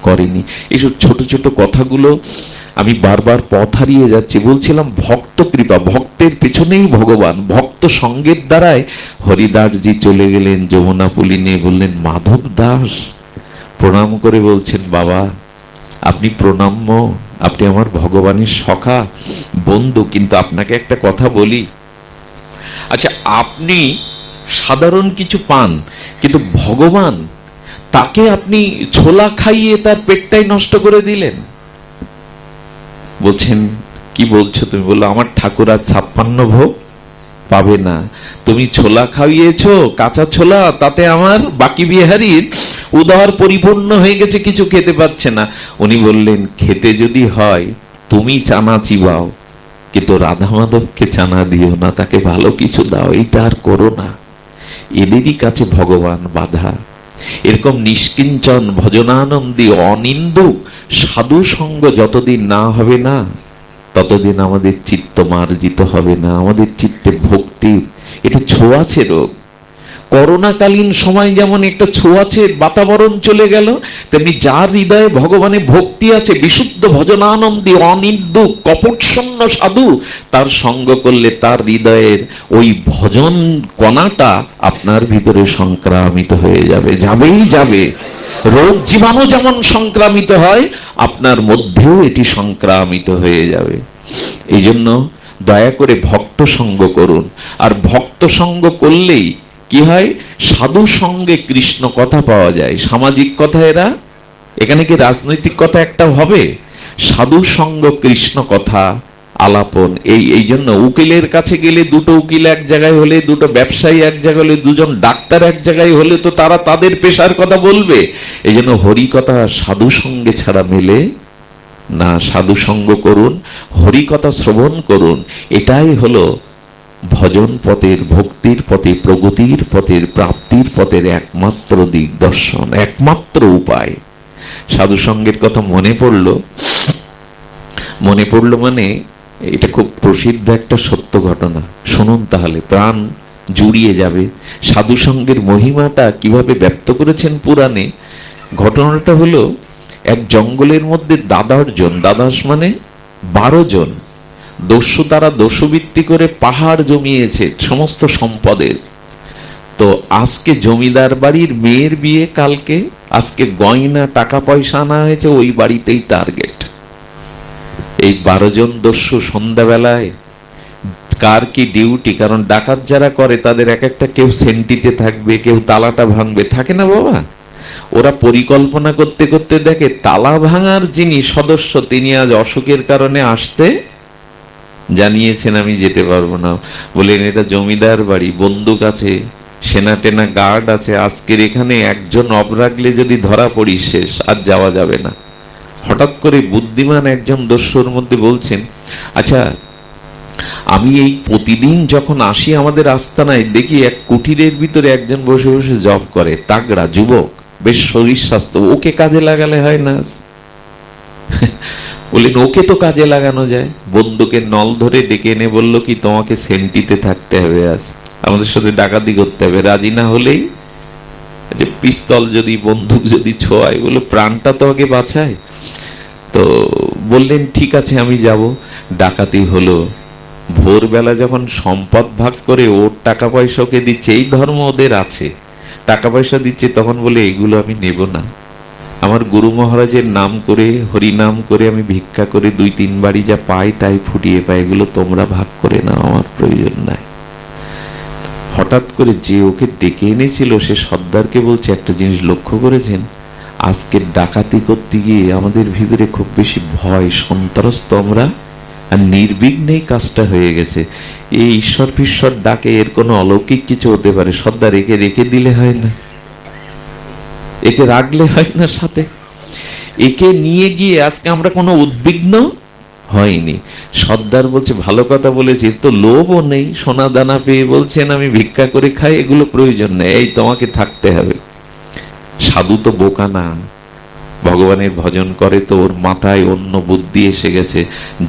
করেনি। এইসব ছোট ছোট কথাগুলো আমি বারবার পথ হারিয়ে যাচ্ছি। বলছিলাম ভক্ত কৃপা, ভক্তের পেছনেই ভগবান। ভক্ত সঙ্গের দ্বারাই হরিদাসজি চলে গেলেন যমুনা পুলিনে, বললেন মাধব দাস, প্রণাম করে বলছেন বাবা আপনি প্রণাম্য, আপনি আমার ভগবানের সখা বন্ধু, কিন্তু আপনাকে একটা কথা বলি, আচ্ছা আপনি সাধারণ কিছু পান, কিন্তু ভগবান তাকে আপনি ছোলা খাইয়ে তার পেটটাই নষ্ট করে দিলেন। বলছেন কি বলছো তুমি? বললো আমার ঠাকুর আজ 56 ভোগ পাবে না, তুমি ছোলা খাইয়েছো, কাঁচা ছোলা, তাতে আমার বাকি বিহারীর উদর পরিপূর্ণ হয়ে গেছে, কিছু খেতে পাচ্ছে না। উনি বললেন খেতে যদি হয় তুমি চানা চিবাও, কিন্তু রাধা মাধবকে চানা দিও না, তাকে ভালো কিছু দাও, এইটা আর করো না। এদেরই কাছে ভগবান বাধা। এরকম নিষ্কিঞ্চন ভজনানন্দী অনিন্দুক সাধু সঙ্গ যতদিন না হবে না, ততদিন আমাদের চিত্ত মার্জিত হবে না, আমাদের চিত্তে ভক্তির এটা ছোঁয়াছে রোগ। করোনাকালীন সময় যেমন একটা ছোঁয়াছে বাতাবরণ চলে গেল, তেমনি যার হৃদয়ে ভগবানের ভক্তি আছে, বিশুদ্ধ ভজনানন্দী অনিন্দুক কপটশূন্য সাধু, তার সঙ্গ করলে তার হৃদয়ের ওই ভজন কণাটা আপনার ভিতরে সংক্রামিত হয়ে যাবে, যাবেই যাবে। রোগ জীবাণু যেমন সংক্রামিত হয়, আপনার মধ্যেও এটি সংক্রামিত হয়ে যাবে। এই জন্য দয়া করে ভক্ত সঙ্গ করুন। আর ভক্ত সঙ্গ করলেই কি হয়, সাধু সঙ্গে কৃষ্ণ কথা পাওয়া যায়। সামাজিক কথা এরা, এখানে কি রাজনৈতিক কথা একটা হবে? সাধু সঙ্গ কৃষ্ণ কথা আলাপন। এই জন্য উকিলের কাছে গেলে দুটো উকিল এক জায়গায় হলে, দুটো ব্যবসায়ী এক জায়গায় হলে, দুজন ডাক্তার এক জায়গায় হলে তো তারা তাদের পেশার কথা বলবে। এই জন্য হরি কথা সাধু সঙ্গে ছাড়া মেলে না। সাধু সঙ্গ করুন, হরি কথা শ্রবণ করুন, এটাই হলো ভজন পথের, ভক্তির পথে, প্রগতির পথের, প্রাপ্তির পথের একমাত্র দিগদর্শন, একমাত্র উপায়। সাধু সঙ্গের কথা মনে পড়লো মানে এটা খুব প্রসিদ্ধ একটা সত্য ঘটনা, শুনুন তাহলে প্রাণ জুড়িয়ে যাবে। সাধু সঙ্গের মহিমাটা কিভাবে ব্যক্ত করেছেন পুরাণে। ঘটনাটা হলো এক জঙ্গলের মধ্যে দাদাস মানে 12 জন দস্যু, তারা দস্যুবৃত্তি করে পাহাড় জমিয়েছে সমস্ত সম্পদের। তো আজকে জমিদার বাড়ির মেয়ের বিয়ে, কালকে আজকে গয়না টাকা পয়সা আনা হয়েছে, ওই বাড়িতেই টার্গেট। এই 12 জন দস্যু সন্ধ্যাবেলায় কার কি ডিউটি, কারণ ডাকাত যারা করে তাদের এক একটা, কেউ সেন্টিতে থাকবে, কেউ তালাটা ভাঙবে, থাকে না বাবা। ওরা পরিকল্পনা করতে করতে দেখে তালা ভাঙার যিনি সদস্য, তিনি আজ অসুখের কারণে আসতে জানিয়েছেন আমি যেতে পারবো না। বলেন এটা জমিদার বাড়ি, বন্দুক আছে, সেনা টেনা গার্ড আছে, আজকের এখানে একজন অবরাগলে যদি ধরা পড়ি শেষ, আর যাওয়া যাবে না। হঠাৎ করে বুদ্ধিমান একজন দস্যুর মধ্যে বলছেন, আচ্ছা আমি এই প্রতিদিন যখন আসি আমাদের আস্তানায়, দেখি এক কুটিরের ভিতরে একজন বসে বসে জব করে, তাগড়া যুবক, বেশ শরীর স্বাস্থ্য, ওকে কাজে লাগালে হয় না? বললেন ওকে তো কাজে লাগানো যায়। বন্দুকের নল ধরে ডেকে এনে বলল কি তোমাকে সেন্টিতে থাকতে হবে, আজ আমাদের সাথে ডাকাতি করতে হবে, রাজি না হলেই যে পিস্তল যদি বন্দুক যদি ছোঁয়ায়, বললো প্রাণটা তো আগে বাঁচায়। তো বললেন ঠিক আছে আমি যাব। ডাকাতি হলো। ভোরবেলা যখন সম্পদ ভাগ করে ওর টাকা পয়সা ওকে দিচ্ছে, এই ধর্ম ওদের আছে, টাকা পয়সা দিচ্ছে, তখন বলে এগুলো আমি নেব না, আমার গুরু মহারাজের নাম করে, হরি নাম করে আমি ভিক্ষা করে 2-3 বাড়ি যা পাই তাই ফুটিয়ে পাই, এগুলো তোমরা ভাগ করে নাও, আমার প্রয়োজন নাই। হঠাৎ করে যে ওকে ডেকে এনেছিল সে সর্দারকে বলছে, একটা জিনিস লক্ষ্য করেছেন, আজকে ডাকাতি করতে গিয়ে আমাদের ভিতরে খুব বেশি ভয় সন্ত্রস্ত আমরা, আর নির্বিঘ্নেই কাজটা হয়ে গেছে। এই ঈশ্বর ফিশ্বর ডাকে এর কোনো অলৌকিক কিছু হতে পারে, সর্দার একে রেখে দিলে হয় না, একে রাখলে হয় না সাথে, একে নিয়ে গিয়ে আজকে আমরা কোনো উদ্বিগ্ন হয়নি। সর্দার বলছে ভালো কথা বলেছি, তো লোভও নেই, সোনা দানা পেয়ে বলছেন আমি ভিক্ষা করে খাই, এগুলো প্রয়োজন নেই, এই তোমাকে থাকতে হবে। সাধু তো বোকা না, ভগবানের ভজন করে তো ওর মাথায় অন্য বুদ্ধি এসে গেছে,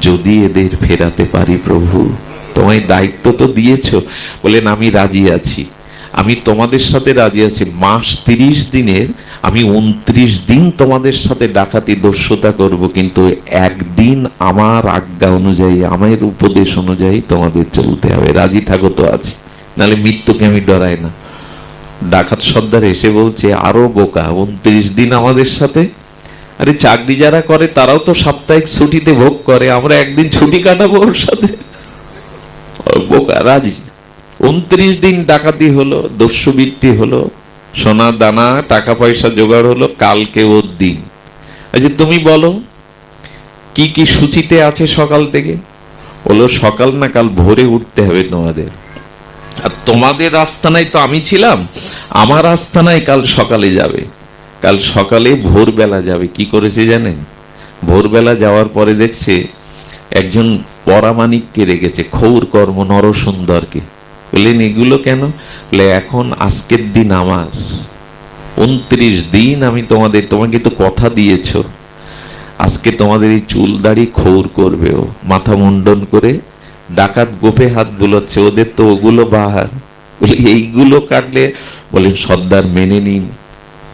যদি এদের ফেরাতে পারি প্রভু, তোমায় দায়িত্ব তো দিয়েছো। বলেন আমি রাজি আছি, আমি তোমাদের সাথে রাজি আছি, মাস 30 দিনের আমি 29 দিন তোমাদের সাথে ডাকাতি দস্যুতা করব, কিন্তু একদিন আমার আজ্ঞা অনুযায়ী, আমার উপদেশ অনুযায়ী তোমাদের চলতে হবে। রাজি থাকো তো? আছে, নাহলে মৃত্যুকে আমি ডরাই না। ডাকাত সর্দার এসে বলছে, আরো বোকা, 29 দিন আমাদের সাথে? আরে চাকরি যারা করে তারাও তো সাপ্তাহিক ছুটিতে ভোগ করে, আমরা একদিন ছুটি কাটাবো ওর সাথে? বোকা, রাজি। 29 দিন ডাকাতি হলো, দস্যুবৃত্তি হলো, সোনা দানা টাকা পয়সা জোগাড় হলো, কালকে ওর দিন। আচ্ছা তুমি বলো কি কি সূচিতে আছে সকাল থেকে? বলো সকাল না, কাল ভোরে উঠতে হবে তোমাদের। আর তোমাদের আস্তানায় তো আমি ছিলাম, আমার আস্তানায় কাল সকালে যাবে। কাল সকালে ভোরবেলা যাবে। কি করেছে জানেন? ভোরবেলা যাওয়ার পরে দেখছে একজন পরামানিককে রেখেছে, ক্ষৌর কর্ম নরসুন্দরকে। বললেন এগুলো কেন? বলে এখন আজকের দিন আমার, 29 দিন আমি তোমাকে তো কথা দিয়েছ, আজকে তোমাদের এই চুল দাড়ি ক্ষৌর করবে ও, মাথা মুন্ডন করে। ডাকাত গোপে হাত বুলাচ্ছে, ওদের তো ওগুলো বাহার। বলে এইগুলো কাটলে? বলেন সর্দার মেনে নিন,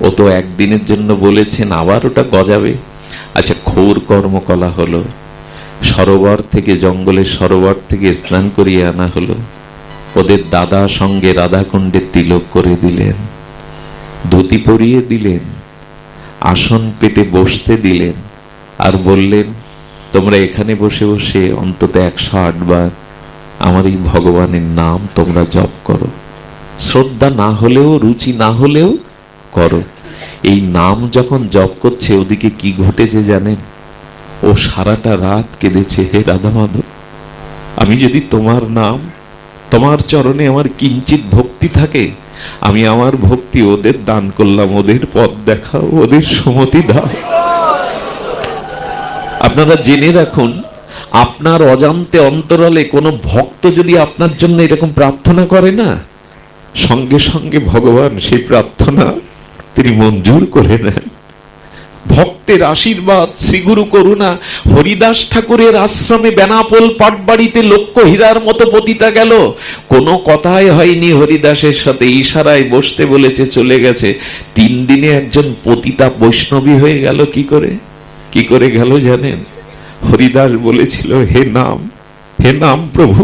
ও তো একদিনের জন্য বলেছেন, আবার ওটা গজাবে। আচ্ছা ক্ষৌর কর্ম করা হলো, সরোবর থেকে, জঙ্গলের সরোবর থেকে স্নান করিয়ে আনা হলো, ওদের দাদা সঙ্গে রাধাকুণ্ডে তিলক করে দিলেন, ধুতি পরিয়ে দিলেন, আসন পেতে বসতে দিলেন, আর বললেন তোমরা এখানে বসে বসে অন্তত 108 বার আমার এই ভগবানের নাম তোমরা জপ করো। শ্রদ্ধা না হলেও, রুচি না হলেও করো। এই নাম যখন জপ করছে, ওদিকে কি ঘটেছে জানেন? ও সারাটা রাত কেঁদেছে, হে রাধা মাধব, আমি যদি তোমার নাম, তোমার চরণে আমার কিঞ্চিত ভক্তি থাকে, আমি আমার ভক্তি ওদের দান করলাম, ওদের পথ দেখাও, ওদের সুমতি দাও। আপনারা জেনে রাখুন, আপনার অজান্তে অন্তরালে কোনো ভক্ত যদি আপনার জন্য এরকম প্রার্থনা করে না, সঙ্গে সঙ্গে ভগবান সেই প্রার্থনা তিনি মঞ্জুর করে নেন। ভক্তের আশীর্বাদ, শ্রীগুরু করুণা। হরিদাস ঠাকুরের আশ্রমে বেনাপোল পাটবাড়িতে লক্ষ হীরার মতো পতিতা গেল, কোনো কথাই হয়নি হরিদাসের সাথে, ইশারায় বসতে বলেছে, চলে গেছে। 3 দিনে একজন পতিতা বৈষ্ণবী হয়ে গেল। কি করে গেল জানেন? হরিদাস বলেছিল, হে নাম প্রভু,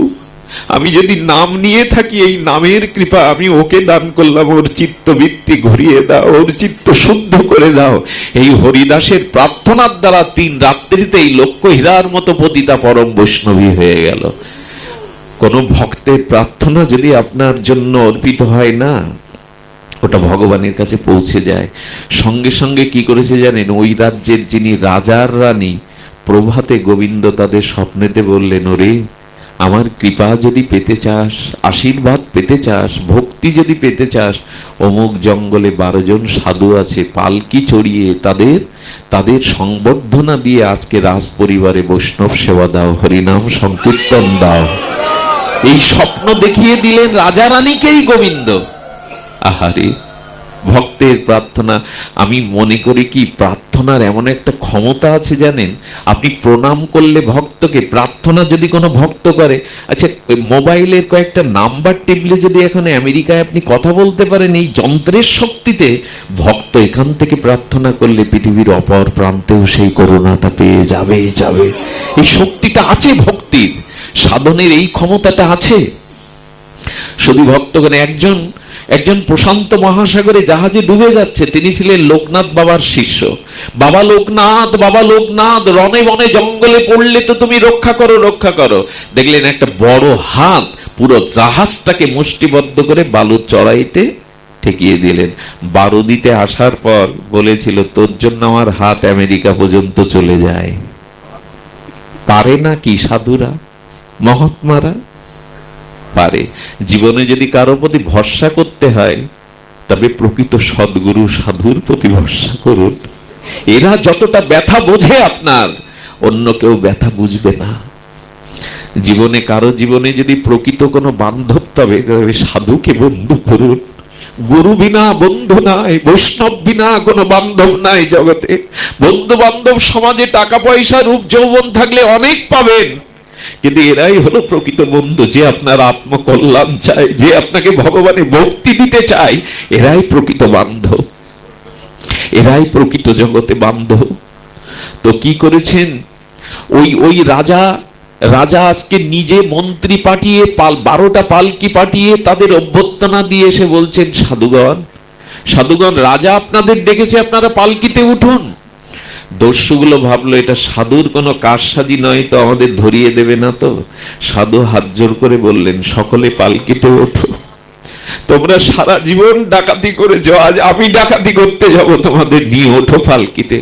আমি যদি নাম নিয়ে থাকি, এই নামের কৃপা আমি ওকে দান করলাম, ওর চিত্তবৃত্তি ঘুরিয়ে দাও, ওর চিত্ত শুদ্ধ করে দাও। এই হরিদাসের প্রার্থনার দ্বারা 3 রাত্রিতে এই লক্ষ হীরার মতো পতিতা পরম বৈষ্ণবী হয়ে গেল। কোন ভক্তের প্রার্থনা যদি আপনার জন্য অর্পিত হয় না, ওটা ভগবানের কাছে পৌঁছে যায়। সঙ্গে সঙ্গে কি করেছে জানেন? ওই রাজ্যের যিনি রাজার রানী, প্রভাতে গোবিন্দ তাদের স্বপ্নেতে বললেন, ওরে আমার কৃপা যদি পেতে চাস, আশীর্বাদ পেতে চাস, ভক্তি যদি পেতে চাস, অমুক জঙ্গলে 12 জন সাধু আছে, পালকি চড়িয়ে তাদের সংবর্ধনা দিয়ে আজকে রাজ পরিবারে বৈষ্ণব সেবা দাও, হরিনাম সংকীর্তন দাও। এই স্বপ্ন দেখিয়ে দিলেন রাজা রানীকেই গোবিন্দ। আহারে, ভক্তের প্রার্থনা। আমি মনে করি কি, প্রার্থনার এমন একটা ক্ষমতা আছে জানেন? আপনি প্রণাম করলে ভক্তকে, প্রার্থনা যদি কোনো ভক্ত করে, আচ্ছা মোবাইলের কয়েকটা নাম্বার টিপলে যদি এখন আমেরিকায় আপনি কথা বলতে পারেন, এই যন্ত্রের শক্তিতে ভক্ত এখান থেকে প্রার্থনা করলে পৃথিবীর অপর প্রান্তেও সেই করুণাটা পেয়ে যাবে। এই শক্তিটা আছে ভক্তির, সাধনের এই ক্ষমতাটা আছে। শুধু ভক্তগণ, একজন প্রশান্ত মহাসাগরে জাহাজে ডুবে যাচ্ছে, তিনি ছিলেন লোকনাথ বাবার শিষ্য। বাবা লোকনাথ, রনে বনে জঙ্গলে পড়লে তো তুমি রক্ষা করো। দেখলেন একটা বড় হাত পুরো জাহাজটাকে মুষ্টিবদ্ধ করে বালুর চড়াইতে ঠেকিয়ে দিলেন। 12 দিতে আসার পর বলেছিল, তোর জন্য আমার হাত আমেরিকা পর্যন্ত চলে যায়। পারে না কি সাধুরা, মহাত্মারা? পারে। জীবনে যদি কারো প্রতি ভরসা করতে হয়, তবে প্রকৃত সদ্গুরু সাধুর প্রতি ভরসা করুন। এরা যতটা ব্যথা বোঝে আপনার, অন্য কেউ ব্যথা বুঝবে না। জীবনে যদি প্রকৃত কোনো বান্ধব, তবে সাধুকে বন্ধু করুন। গুরু বিনা বন্ধু নাই, বৈষ্ণব বিনা কোনো বান্ধব নাই জগতে। বন্ধু বান্ধব সমাজে টাকা পয়সা রূপ যৌবন থাকলে অনেক পাবেন, কিন্তু এরাই হলো প্রকৃত বন্ধু, যে আপনার আত্মকল্যাণ চায়, যে আপনাকে ভগবানে ভক্তি দিতে চায়, এরাই প্রকৃত বান্ধব, এরাই প্রকৃত জগতে বান্ধব। তো কি করেছেন ওই রাজা আজকে নিজে মন্ত্রী পাঠিয়ে 12টা পালকি পাঠিয়ে তাদের অভ্যর্থনা দিয়ে এসে বলছেন, সাধুগণ রাজা আপনাদের ডেকেছে, আপনারা পালকিতে উঠুন। দস্যুগুলো ভাবলো এটা সাধুর কোনো কারসাজি নয় তো, আমাদের ধরিয়ে দেবে না তো। সাধু হাত জোর করে বললেন, সকলে পালকিতে ওঠো, তোমরা সারা জীবন ডাকাতি করেছো, আজ আমি ডাকাতি করতে যাব তোমাদের নিয়ে, ওঠো পালকিতে।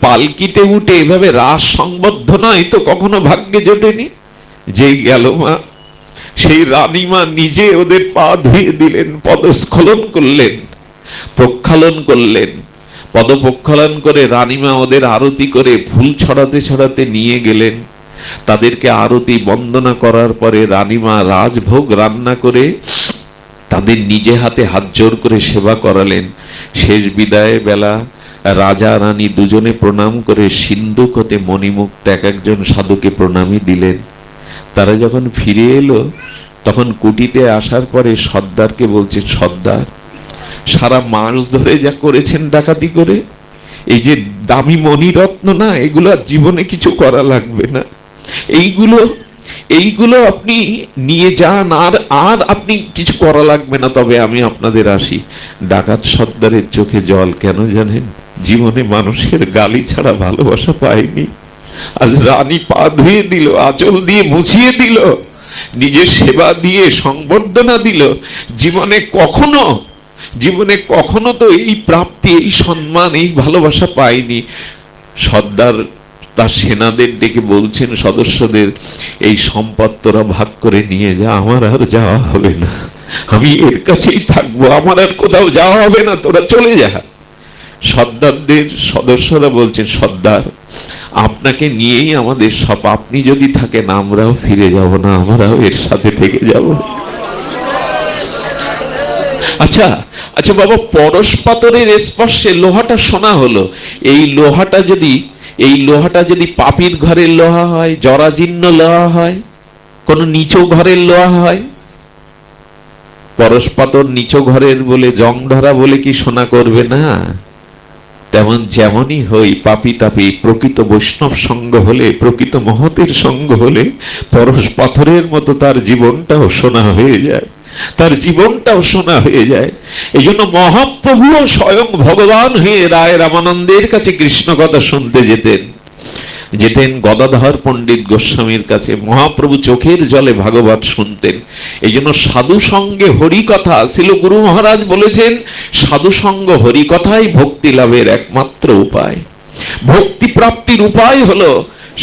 পালকিতে উঠে এভাবে রাস সংবদ্ধ নয় তো কখনো ভাগ্যে জোটেনি। যেই গেল মা, সেই রানীমা নিজে ওদের পা ধুয়ে দিলেন, পদস্খলন করলেন, প্রক্ষালন করলেন। পদপ্রক্ষালন করে রানীমা ওদের আরতি করে ফুল ছড়াতে ছড়াতে নিয়ে গেলেন। তাদেরকে আরতি বন্দনা করার পরে রানীমা রাজভোগ রান্না করে তাদের নিজে হাতে হাত জোর করে সেবা করালেন। শেষ বিদায় বেলা রাজা রানী দুজনে প্রণাম করে সিন্ধুক হতে মণিমুক্ত এক একজন সাধুকে প্রণামী দিলেন। তারা যখন ফিরে এলো তখন কুটিতে আসার পরে সর্দারকে বলছেন, সর্দার, সারা মাস ধরে যা করেছেন ডাকাতি করে, এই যে দামি মণিরত্ন না, এগুলো জীবনে কিছু করা লাগবে না, এইগুলো আপনি নিয়ে যান, আর আপনি কিছু করা লাগবে না, তবে আমি আপনাদের আসি। ডাকাত সর্দারের চোখে জল কেন জানেন? জীবনে মানুষের গালি ছাড়া ভালোবাসা পায়নি। আজ রানী পা ধুয়ে দিল, আঁচল দিয়ে মুছিয়ে দিল, নিজের সেবা দিয়ে সংবর্ধনা দিল। জীবনে কখনো তো এই প্রাপ্তি, এই সম্মান, এই ভালোবাসা পায়নি। সর্দার তার সেনাদের ডেকে বলছেন সদস্যদের, এই সম্পদ তোরা ভাগ করে নিয়ে যা, আমার আর যাওয়া হবে না, আমি এর কাছেই থাকবো, আমার আর কোথাও যাওয়া হবে না, তোরা চলে যা। সর্দারদের সদস্যরা বলছেন, সর্দার, আপনাকে নিয়েই আমাদের সব, আপনি যদি থাকেন আমরাও ফিরে যাব না, আমরাও এর সাথে থেকে যাব। আচ্ছা আচ্ছা বাবা, পরশ পাথরের স্পর্শে লোহাটা সোনা হলো, এই লোহাটা যদি পাপীর ঘরের লোহা হয়, জরাজীর্ণ লোহা হয়, কোন নিচু ঘরের লোহা হয়, পরশ পাথর নিচু ঘরের বলে, জং ধরা বলে কি সোনা করবে না? যেমনই হই পাপী তাপী, প্রকৃত বৈষ্ণব সঙ্গ হলে, প্রকৃত মহতের সঙ্গ হলে পরশ পাথরের মতো তার জীবনটাও সোনা হয়ে যায়, তার জীবনটাও সোনা হয়ে যায়। এই জন্য মহাপ্রভু স্বয়ং ভগবান হয়ে রায় রামানন্দের কাছে কৃষ্ণ কথা শুনতে যেতেন গদাধর পণ্ডিত গোস্বামীর কাছে। মহাপ্রভু চোখের জলে ভাগবত শুনতেন। এই জন্য সাধু সঙ্গে হরিকথা, ছিল গুরু মহারাজ বলেছেন, সাধু সঙ্গ হরিকথাই ভক্তি লাভের একমাত্র উপায়। ভক্তি প্রাপ্তির উপায় হলো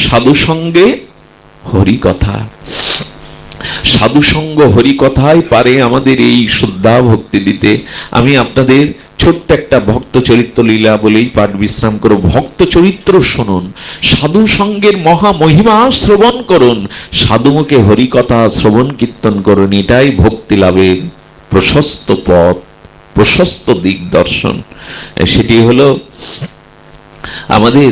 সাধু সঙ্গে হরিকথা। সাধু সঙ্গ হরিকথাই পারে আমাদের এই শুদ্ধা ভক্তি দিতে। আমি আপনাদের ছোট্ট একটা ভক্ত চরিত্র লীলা বলেই পাঠ বিশ্রাম করো। ভক্ত চরিত্র শুনুন, সাধু সঙ্গের মহা মহিমা শ্রবণ করুন, সাধুমুখে হরিকথা শ্রবণ কীর্তন করুন। এটাই ভক্তি লাভের প্রশস্ত পথ, প্রশস্ত দিগদর্শন। সেটি হলো আমাদের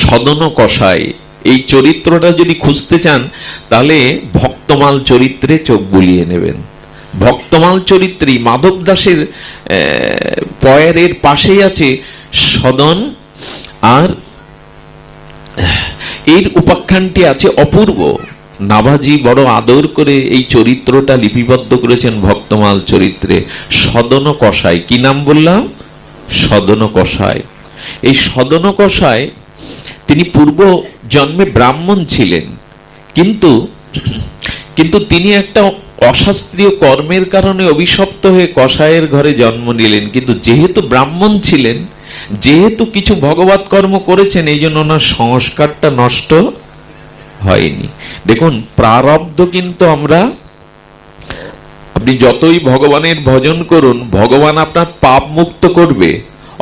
সদন কষাই। এই চরিত্রটা যদি খুঁজতে চান তাহলে ভক্তমাল চরিত্রে চোখ বুলিয়ে নেবেন। ভক্তমাল চরিত্রে মাধব দাসের পয়ের পাশেই আছে সদন, আর এর উপাখ্যানটি আছে অপূর্ব। নাভাজি বড় আদর করে এই চরিত্রটা লিপিবদ্ধ করেছেন ভক্তমাল চরিত্রে। সদন কষাই, কি নাম বললাম? সদন কষাই। এই সদন কষাই তিনি পূর্ব জন্মে ব্রাহ্মণ ছিলেন, কিন্তু তিনি একটা অশাস্ত্রীয় কর্মের কারণে অভিশপ্ত হয়ে কষায়ের ঘরে জন্ম নিলেন। কিন্তু যেহেতু ব্রাহ্মণ ছিলেন, যেহেতু কিছু ভগবত কর্ম করেছেন, এই জন্য ওনার সংস্কারটা নষ্ট হয়নি। দেখুন, প্রারব্ধ কিন্তু আপনি যতই ভগবানের ভজন করুন, ভগবান আপনার পাপ মুক্ত করবে।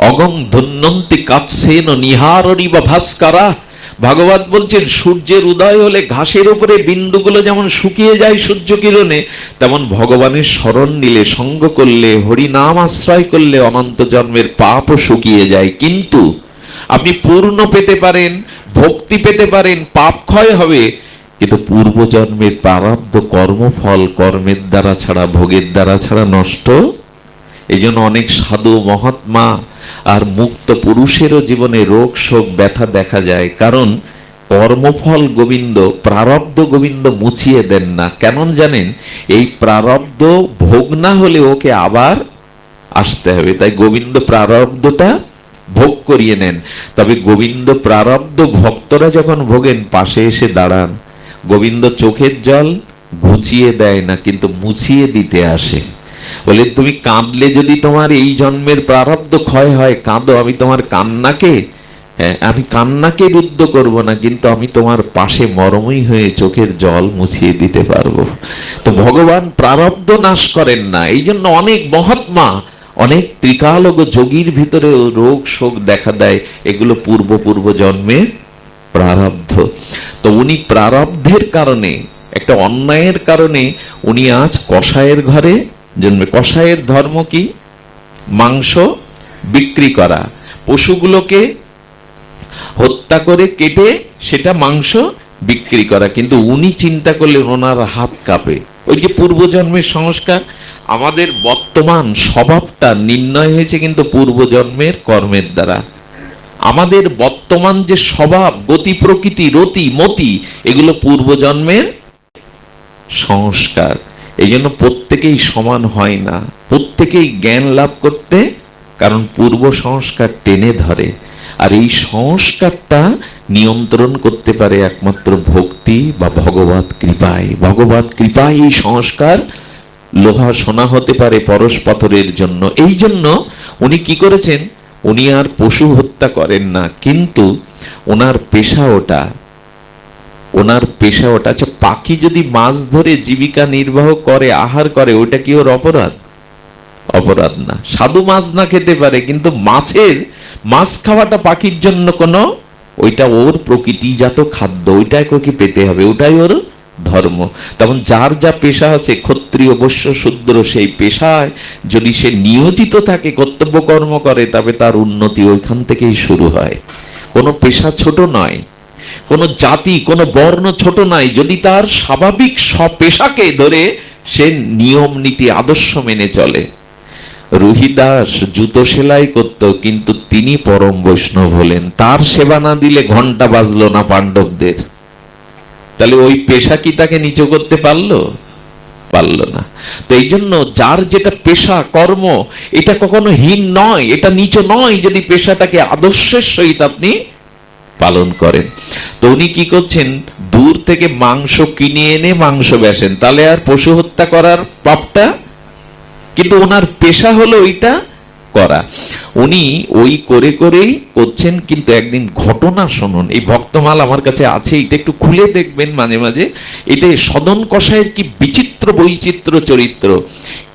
অগং ধন্যন্তি কাৎসেন নিহারণি বা ভাস্করা। ভাগবত বলছেন, সূর্যের উদয় হলে ঘাসের উপরে বিন্দুগুলো যেমন শুকিয়ে যায় সূর্য কিরণে, তেমন ভগবানের শরণ নিলে, সঙ্গ করলে, হরি নাম আশ্রয় করলে অনন্ত জন্মের পাপও শুকিয়ে যায়। কিন্তু আপনি পূর্ণ পেতে পারেন, ভক্তি পেতে পারেন, পাপ ক্ষয় হবে, কিন্তু পূর্বজন্মের প্রারব্ধ কর্মফল কর্মের দ্বারা ছাড়া, ভোগের দ্বারা ছাড়া নষ্ট। এই জন্য অনেক সাধু মহাত্মা আর মুক্ত পুরুষেরও জীবনে রোগ শোক ব্যথা দেখা যায়, কারণ কর্মফল গোবিন্দ, প্রারব্ধ গোবিন্দ মুছিয়ে দেন না। কেন জানেন? এই প্রারব্ধ ভোগ না হলে ওকে আবার আসতে হবে, তাই গোবিন্দ প্রারব্ধটা ভোগ করিয়ে নেন। তবে গোবিন্দ প্রারব্ধ ভক্তরা যখন ভোগেন, পাশে এসে দাঁড়ান। গোবিন্দ চোখের জল ঘুচিয়ে দেয় না, কিন্তু মুছিয়ে দিতে আসে। বলে, তুমি কাঁদলে যদি তোমার এই জন্মের প্রারব্ধ ক্ষয় হয়, কাঁদো, আমি তোমার কান্নাকে, হ্যাঁ, আমি কান্নাকে রুদ্ধ করব না, কিন্তু আমি তোমার পাশে মরমই হয়ে চোখের জল মুছিয়ে দিতে পারবো। তো ভগবান প্রারব্ধ নাশ করেন না। এই জন্য অনেক মহাত্মা, অনেক ত্রিকালজ্ঞ যোগীর ভিতরে রোগ শোক দেখা দেয়, এগুলো পূর্ব জন্মের প্রারব্ধ। তো উনি প্রারব্ধের কারণে, একটা অন্যায়ের কারণে উনি আজ কসাইয়ের ঘরে জন্মে। কসাইয়ের ধর্ম কি? মাংস বিক্রি করা, পশুগুলোকে হত্যা করে কেটে সেটা মাংস বিক্রি করা। কিন্তু উনি চিন্তা করলেন, ওনার হাত কাঁপে। ওই যে পূর্বজন্মের সংস্কার, আমাদের বর্তমান স্বভাবটা নির্ণয় হয়েছে কিন্তু পূর্বজন্মের কর্মের দ্বারা। আমাদের বর্তমান যে স্বভাব, গতি প্রকৃতি, রতি মতি, এগুলো পূর্বজন্মের সংস্কার। এই জন্য প্রত্যেকেই সমান হয় না, প্রত্যেকেই জ্ঞান লাভ করতে, কারণ পূর্ব সংস্কার টেনে ধরে। আর এই সংস্কারটা নিয়ন্ত্রণ করতে পারে একমাত্র ভক্তি বা ভগবত কৃপায়। ভগবত কৃপায় এই সংস্কার লোহা সোনা হতে পারে পরশ পাথরের জন্য। এই জন্য উনি কি করেছেন? উনি আর পশু হত্যা করেন না, কিন্তু ওনার পেশা ওটা, ওনার পেশা ওটা। আচ্ছা, পাখি যদি মাছ ধরে জীবিকা নির্বাহ করে, আহার করে, ওটা কি ওর অপরাধ? অপরাধ না। সাধু মাছ না খেতে পারে, কিন্তু মাছ খাওয়াটা পাখির জন্য কোনো, ওইটা ওর প্রকৃতিজাত খাদ্য, ওইটাই ওকে পেতে হবে, ওটাই ওর ধর্ম। তখন যার যা পেশা আছে, ক্ষত্রিয় বৈশ্য শূদ্র, সেই পেশায় যদি সে নিয়োজিত থাকে, কর্তব্য কর্ম করে, তবে তার উন্নতি ওইখান থেকেই শুরু হয়। কোনো পেশা ছোট নয়, কোনো জাতি, কোনো বর্ণ ছোট নয়, যদি তার স্বাভাবিক পেশাকে ধরে সে নিয়ম নীতি আদর্শ মেনে চলে। রুহিদাস জুতো সেলাই করত, কিন্তু তিনি পরম বৈষ্ণব হলেন। তার সেবা না দিলে ঘন্টা বাজলো না পাণ্ডবদের। তাহলে ওই পেশা কি তাকে নিচু করতে পারলো? পারলো না। তো এই জন্য যার যেটা পেশা কর্ম, এটা কখনো হীন নয়, এটা নিচু নয়, যদি পেশাটাকে আদর্শের সহিত আপনি পালন করেন। তো উনি কি করছেন? দূর থেকে মাংস কিনে এনে মাংস বেচেন, তাহলে আর পশু হত্যা করার পাপটা, কিন্তু ওনার পেশা হলো ওইটা করা। উনি ওই করে করেই করছেন। কিন্তু একদিন ঘটনা শুনুন, এই ভক্তমাল আমার কাছে আছে, এটা একটু খুলে দেখবেন মাঝে মাঝে। এটা সদন কসাইয়ের কি বিচিত্র বৈচিত্র্য চরিত্র,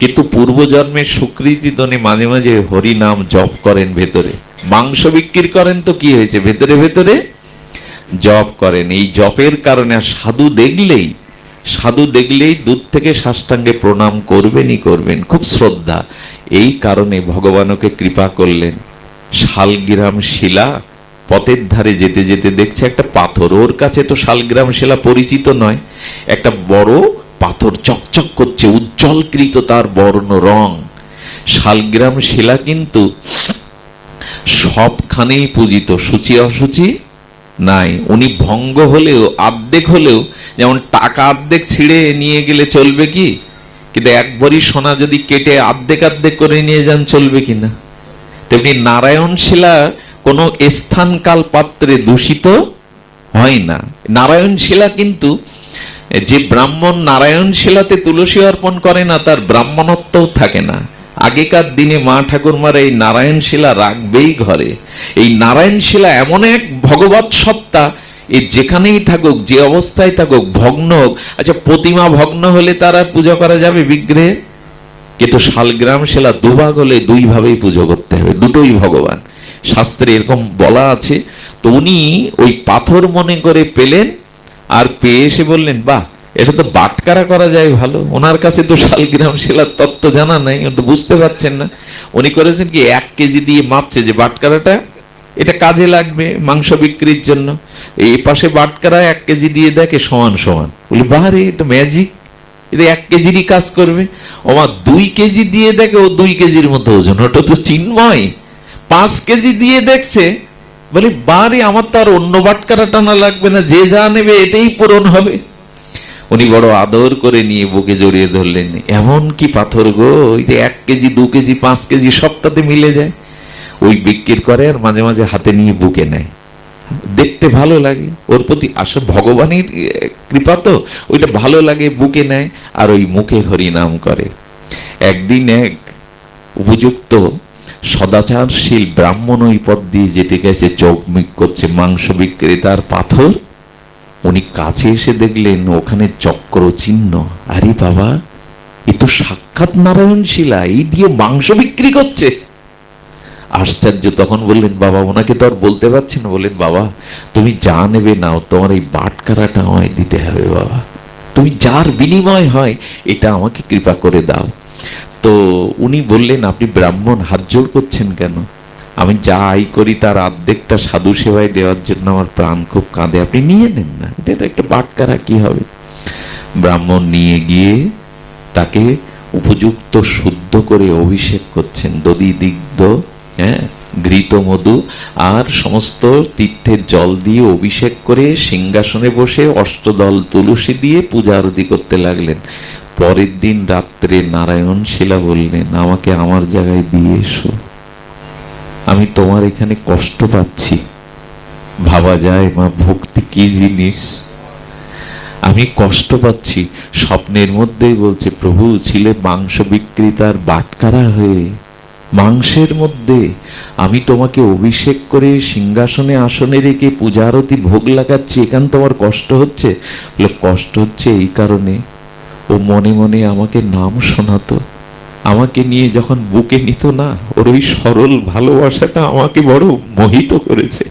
কিন্তু পূর্বজন্মের স্বীকৃতি দনে মাঝে মাঝে হরি নাম জপ করেন ভেতরে। মাংস বিক্রি করেন তো কি হয়েছে, ভেতরে ভেতরে জপ করেন। এই জপের কারণে সাধু দেখলেই দূর থেকে সাষ্টাঙ্গে প্রণাম করবেনই করবেন, খুব শ্রদ্ধা। এই কারণে ভগবান ওকে কৃপা করলেন। শালগ্রাম শিলা, পথের ধারে যেতে যেতে দেখছে একটা পাথর, ওর কাছে তো শালগ্রাম শিলা পরিচিত নয়, একটা বড় পাথর চকচক করছে, উজ্জ্বলকৃত তার বর্ণ রং। শালগ্রাম শিলা কিন্তু সবখানেই পূজিত, সূচি অসুচি নাই। উনি ভঙ্গ হলেও, আর্ধেক হলেও, যেমন টাকা আর্ধেক ছিঁড়ে নিয়ে গেলে চলবে কি, কিন্তু এক ভরি সোনা যদি কেটে আর্ধেক আর্ধেক করে নিয়ে যান, চলবে কিনা? তেমনি নারায়ণ শিলা কোনো স্থান কাল পাত্রে দূষিত হয় না। নারায়ণ শিলা কিন্তু, যে ব্রাহ্মণ নারায়ণ শিলাতে তুলসী অর্পণ করে না, তার ব্রাহ্মণত্বও থাকে না। আগেকার দিনে মা ঠাকুরমারা এই নারায়ণ শিলা রাখবেই ঘরে। এই নারায়ণ শিলা এমন এক ভগবৎ সত্তা, এই যেখানেই থাকুক, যে অবস্থায় থাকুক, ভগ্ন হোক। আচ্ছা, প্রতিমা ভগ্ন হলে তার আর পূজা করা যাবে বিগ্রহে? কিন্তু শালগ্রাম শিলা দুভাগ হলে দুই ভাবেই পুজো করতে হবে, দুটোই ভগবান, শাস্ত্রে এরকম বলা আছে। তো উনি ওই পাথর মনে করে পেলেন, আর পেয়ে এসে বললেন, বাহ, এটা তো বাটকারা করা যায় ভালো। ওনার কাছে তো শালগ্রাম শিলার তত্ত্ব জানা নাই, তো বুঝতে পারছেন না। উনি করেছেন কি, 1 কেজি দিয়ে মাপছে যে বাটকারাটা এটা কাজে লাগবে মাংস বিক্রির জন্য। এই পাশে বাটকারা 1 কেজি দিয়ে দেখে সমান সমান, বলি বাহারে এটা ম্যাজিক, এটা 1 কেজিরই কাজ করবে। আমার 2 কেজি দিয়ে দেখে ও 2 কেজির মতো ওজন, ওটা তো চিন্ময়। 5 কেজি দিয়ে দেখছে, বলি বারে আমার তো আর অন্য বাটকারা টানা লাগবে না, যে যা নেবে এটাই পূরণ হবে। উনি বড় আদর করে নিয়ে বুকে জড়িয়ে ধরলেন। এমন কি পাথর গো, ওই যে 1 কেজি 2 কেজি 5 কেজি সবটাতে মিলে যায়। ওই বিক্রি করে আর মাঝে মাঝে হাতে নিয়ে বুকে নেয়, দেখতে ভালো লাগে, ওর প্রতি আসলে ভগবানের কৃপা তো, ওইটা ভালো লাগে, বুকে নেয় আর ওই মুখে হরিনাম করে। একদিন এক উপযুক্ত সদাচারশীল ব্রাহ্মণ ওই পথ দিয়ে যেতে গেছে, চোখ মিক করছে, মাংস বিক্রেতার পাথর। উনি কাছে এসে দেখলেন ওখানে চক্র চিহ্ন। আরে বাবা, এ তো সাক্ষাৎ নারায়ণ শিলা, এই দিয়ে মাংস বিক্রি করছে। আশ্চর্য। তখন বললেন, বাবা ওনাকে তো আর বলতে পারছি না, বললেন বাবা তুমি যা নেবে নাও, তোমার এই বাটকারাটা আমায় দিতে হবে বাবা, তুমি যার বিনিময় হয় এটা আমাকে কৃপা করে দাও। তো উনি বললেন, আপনি ব্রাহ্মণ, হাত জোড় করছেন কেন? আমি যা আয় করি তার অর্ধেকটা সাধু সেবায় দেওয়ার জন্য আমার প্রাণ খুব কাঁদে, আপনি নিয়ে নেন না, এটা একটা বাটকারা কি হবে। ব্রাহ্মণ নিয়ে গিয়ে তাকে উপযুক্ত শুদ্ধ করে অভিষেক করছেন, দধি দিগ্ধ, ঘৃত মধু আর সমস্ত তীর্থের জল দিয়ে অভিষেক করে সিংহাসনে বসে অষ্টদল তুলসী দিয়ে পূজা আরতি করতে লাগলেন। পরের দিন রাত্রে নারায়ণ শিলা বললেন, আমাকে আমার জায়গায় দিয়ে এসো, আমি তোমার এখানে কষ্ট পাচ্ছি। ভাবা যায় মা ভক্তি কি জিনিস, আমি কষ্ট পাচ্ছি। স্বপ্নের মধ্যেই বলছে, প্রভু ছিলে মাংস বিক্রেতার বাটকারা হয়ে, মাংসের মধ্যে আমি তোমাকে অভিষেক করে সিংহাসনে আসনে রেখে পূজা আরতি ভোগ লাগাচ্ছি, এখান তোমার কষ্ট হচ্ছে? কষ্ট হচ্ছে এই কারণে ও মনে মনে আমাকে নাম শোনাতো, আমাকে নিয়ে যখন বুকে নিত না, ওর ওই সরল ভালোবাসাটা আমাকে বড় মোহিত করেছে,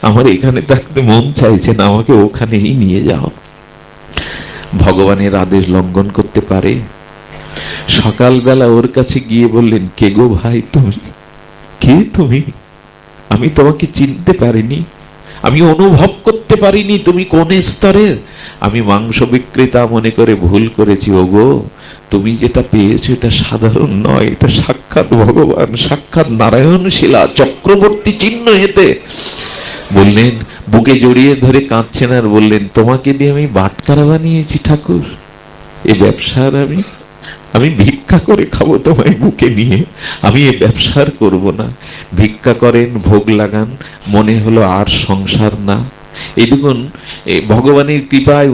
আমার এখানে থাকতে মন চাইছে না, আমাকে ওখানেই নিয়ে যাও। ভগবানের আদেশ লঙ্ঘন করতে পারে? সকালবেলা ওর কাছে গিয়ে বললেন, কে গো ভাই তুমি, কে তুমি? আমি তোমাকে চিনতে পারিনি, আমি অনুভব করতে পারিনি তুমি কোন স্তরের। আমি মাংস বিক্রেতা মনে করে ভুল করেছি। ওগো, তুমি যেটা পেয়েছো এটা সাধারণ নয়, এটা সাক্ষাৎ ভগবান, সাক্ষাৎ নারায়ণ শিলা, চক্রবর্তী চিহ্ন এতে। বললেন, বুকে জড়িয়ে ধরে কাঁদছেন আর বললেন, তোমাকে দিয়ে আমি বাটকারা বানিয়েছি ঠাকুর, এ ব্যবসার আমি ভিক্ষা করে খাবো তোমায় বুকে নিয়ে, আমি এ ব্যবসার করব না। ভিক্ষা করেন, ভোগ লাগান, মনে হলো আর সংসার না। এই দেখুন, ভগবানের কৃপায়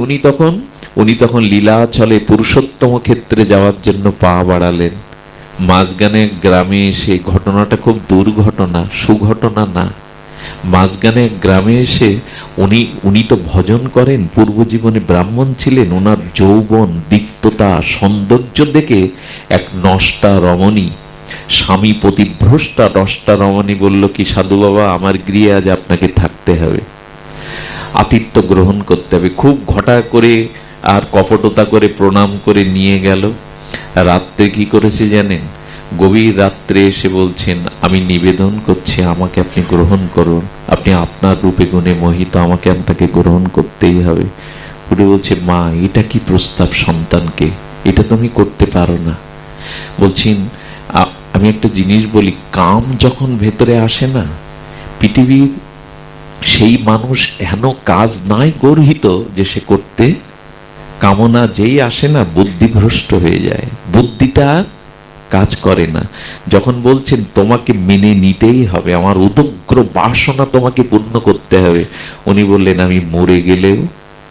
উনি তখন লীলাচলে পুরুষোত্তম ক্ষেত্রে যাওয়ার জন্য পা বাড়ালেন। মাঝগানে গ্রামে এসে, ঘটনাটা খুব দুর্ঘটনা, সুঘটনা না। মাঝগানে গ্রামে এসে উনি তো ভজন করেন, পূর্ব জীবনে ব্রাহ্মণ ছিলেন। ওনার যৌবন, দীপ্ততা, সৌন্দর্য দেখে এক নষ্টা রমণী, স্বামী পতিভ্রষ্টা নষ্টা রমণী বলল কি, সাধু বাবা আমার গৃহে আজ আপনাকে থাকতে হবে, আতিথ্য গ্রহণ করতে হবে। খুব ঘটা করে আর কপটতা করে প্রণাম করে নিয়ে গেল। রাত্রে কি করেছে জানেন? গভীর রাত্রে এসে বলছেন, আমি নিবেদন করছি আমাকে আপনি গ্রহণ করুন, আপনি আপনার রূপে গুণে মোহিত, আমাকে আপনাকে গ্রহণ করতেই হবে। উনি বলছে, মা এটা কি প্রস্তাব সন্তানকে, এটা তুমি করতে পারো না। বলছেন, আমি একটা জিনিস বলি, কাম যখন ভেতরে আসে না, পৃথিবীর সেই মানুষ হেন কাজ নাই গর্হিত যে সে করতে, কামনা যেই আসে না বুদ্ধিভ্রষ্ট হয়ে যায়, বুদ্ধিটা কাজ করে না। যখন বলছেন তোমাকে মেনে নিতেই হবে, আমার উদগ্র বাসনা তোমাকে পূর্ণ করতে হবে, উনি বললেন আমি মরে গেলেও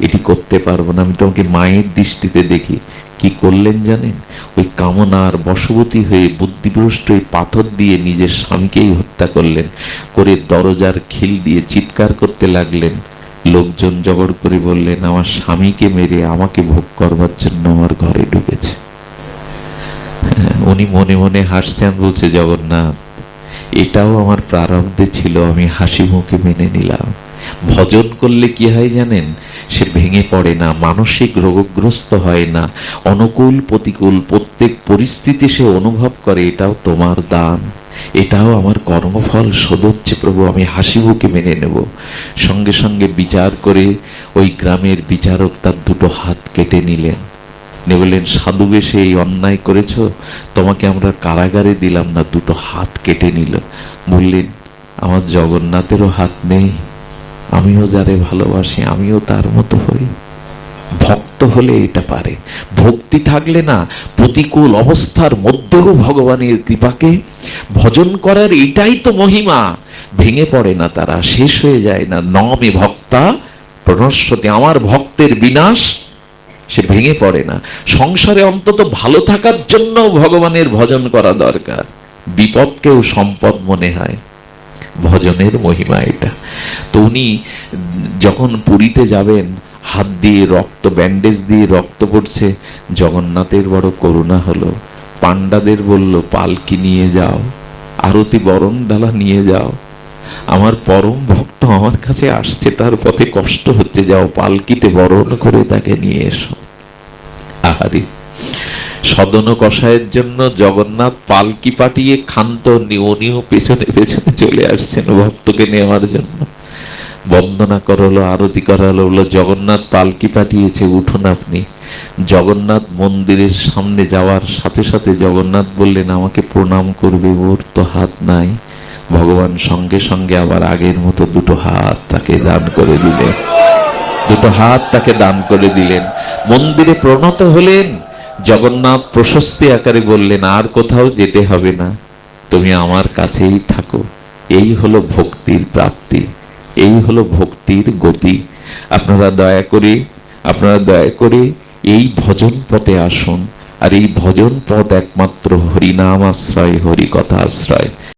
এটি করতে পারবো না, আমি তোমাকে মায়ের দৃষ্টিতে দেখি। কি করলেন জানেন? ওই কামনার বশবর্তী হয়ে বুদ্ধিভ্রষ্ট ওই পাথর দিয়ে নিজের স্বামীকেই হত্যা করলেন, করে দরজার খিল দিয়ে চিৎকার করতে লাগলেন। লোকজন জবর করে বললেন, আমার স্বামীকে মেরে আমাকে ভোগ করবার জন্য আমার ঘরে ঢুকেছে। উনি মনে মনে হাসছেন, বলছে, জগন্নাথ এটাও আমার প্রারব্ধে ছিল, আমি হাসি মুখে মেনে নিলাম। ভজন করলে কি হয় জানেন? সে ভেঙে পড়ে না, মানসিক রোগগ্রস্ত হয় না, অনুকূল প্রতিকূল প্রত্যেক পরিস্থিতি সে অনুভব করে এটাও তোমার দান, এটাও আমার কর্মফল শোধ হচ্ছে প্রভু, আমি হাসি মুখে মেনে নেব। সঙ্গে সঙ্গে বিচার করে ওই গ্রামের বিচারক তার দুটো হাত কেটে নিলেন, নিয়ে বললেন, সাধু বেশে এই অন্যায় করেছ, তোমাকে আমরা কারাগারে দিলাম না, দুটো হাত কেটে নিল। বললেন, আমার জগন্নাথেরও হাত নেই, আমিও যারে ভালোবাসি আমিও তার মতো হই। ভক্ত হলে এটা পারে, ভক্তি থাকলে না প্রতিকূল অবস্থার মধ্যেও ভগবানের কৃপাকে ভজন করার এটাই তো মহিমা। ভেঙে পড়ে না তারা, শেষ হয়ে যায় না। নমে ভক্তা প্রণশ্যতি, আমার ভক্তের বিনাশ, সে ভেঙে পড়ে না। সংসারে অন্তত ভালো থাকার জন্য ভগবানের ভজন করা দরকার, বিপদকেও সম্পদ মনে হয়। ভজনের মহিমা এটা। তো উনি যখন পুরীতে যাবেন, হাত দিয়ে রক্ত, ব্যান্ডেজ দিয়ে রক্ত পড়ছে, জগন্নাথের বড় করুণা হলো। পান্ডাদের বলল, পালকি নিয়ে যাও, আরতি বরণ ডালা নিয়ে যাও, আমার পরম ভক্ত আমার কাছে আসছে, তার পথে কষ্ট হচ্ছে, যাও পালকিতে বরণ করে তাকে নিয়ে এসো। আহারে, সদন কষায়ের জন্য জগন্নাথ পালকি পাঠিয়ে ক্ষান্ত, উনিও পেছনে পেছনে চলে আসছেন ভক্তকে নেওয়ার জন্য। বন্দনা করালো, আরতি করালো, বললো, জগন্নাথ পালকি পাঠিয়েছে, উঠুন আপনি। জগন্নাথ মন্দিরের সামনে যাওয়ার সাথে সাথে জগন্নাথ বললেন, আমাকে প্রণাম করবে, ওর তো হাত নাই। ভগবান সঙ্গে সঙ্গে আবার আগের মতো দুটো হাত তাকে দান করে দিলেন, দুটো হাত তাকে দান করে দিলেন। মন্দিরে প্রণত হলেন। জগন্নাথ প্রশস্তি আকারে বললেন, আর কোথাও যেতে হবে না, তুমি আমার কাছেই থাকো। এই হলো ভক্তির প্রাপ্তি, এই হলো ভক্তির গতি। আপনারা দয়া করে এই ভজন পথে আসুন। আর এই ভজন পথ একমাত্র হরিনাম আশ্রয়, হরি কথা আশ্রয়।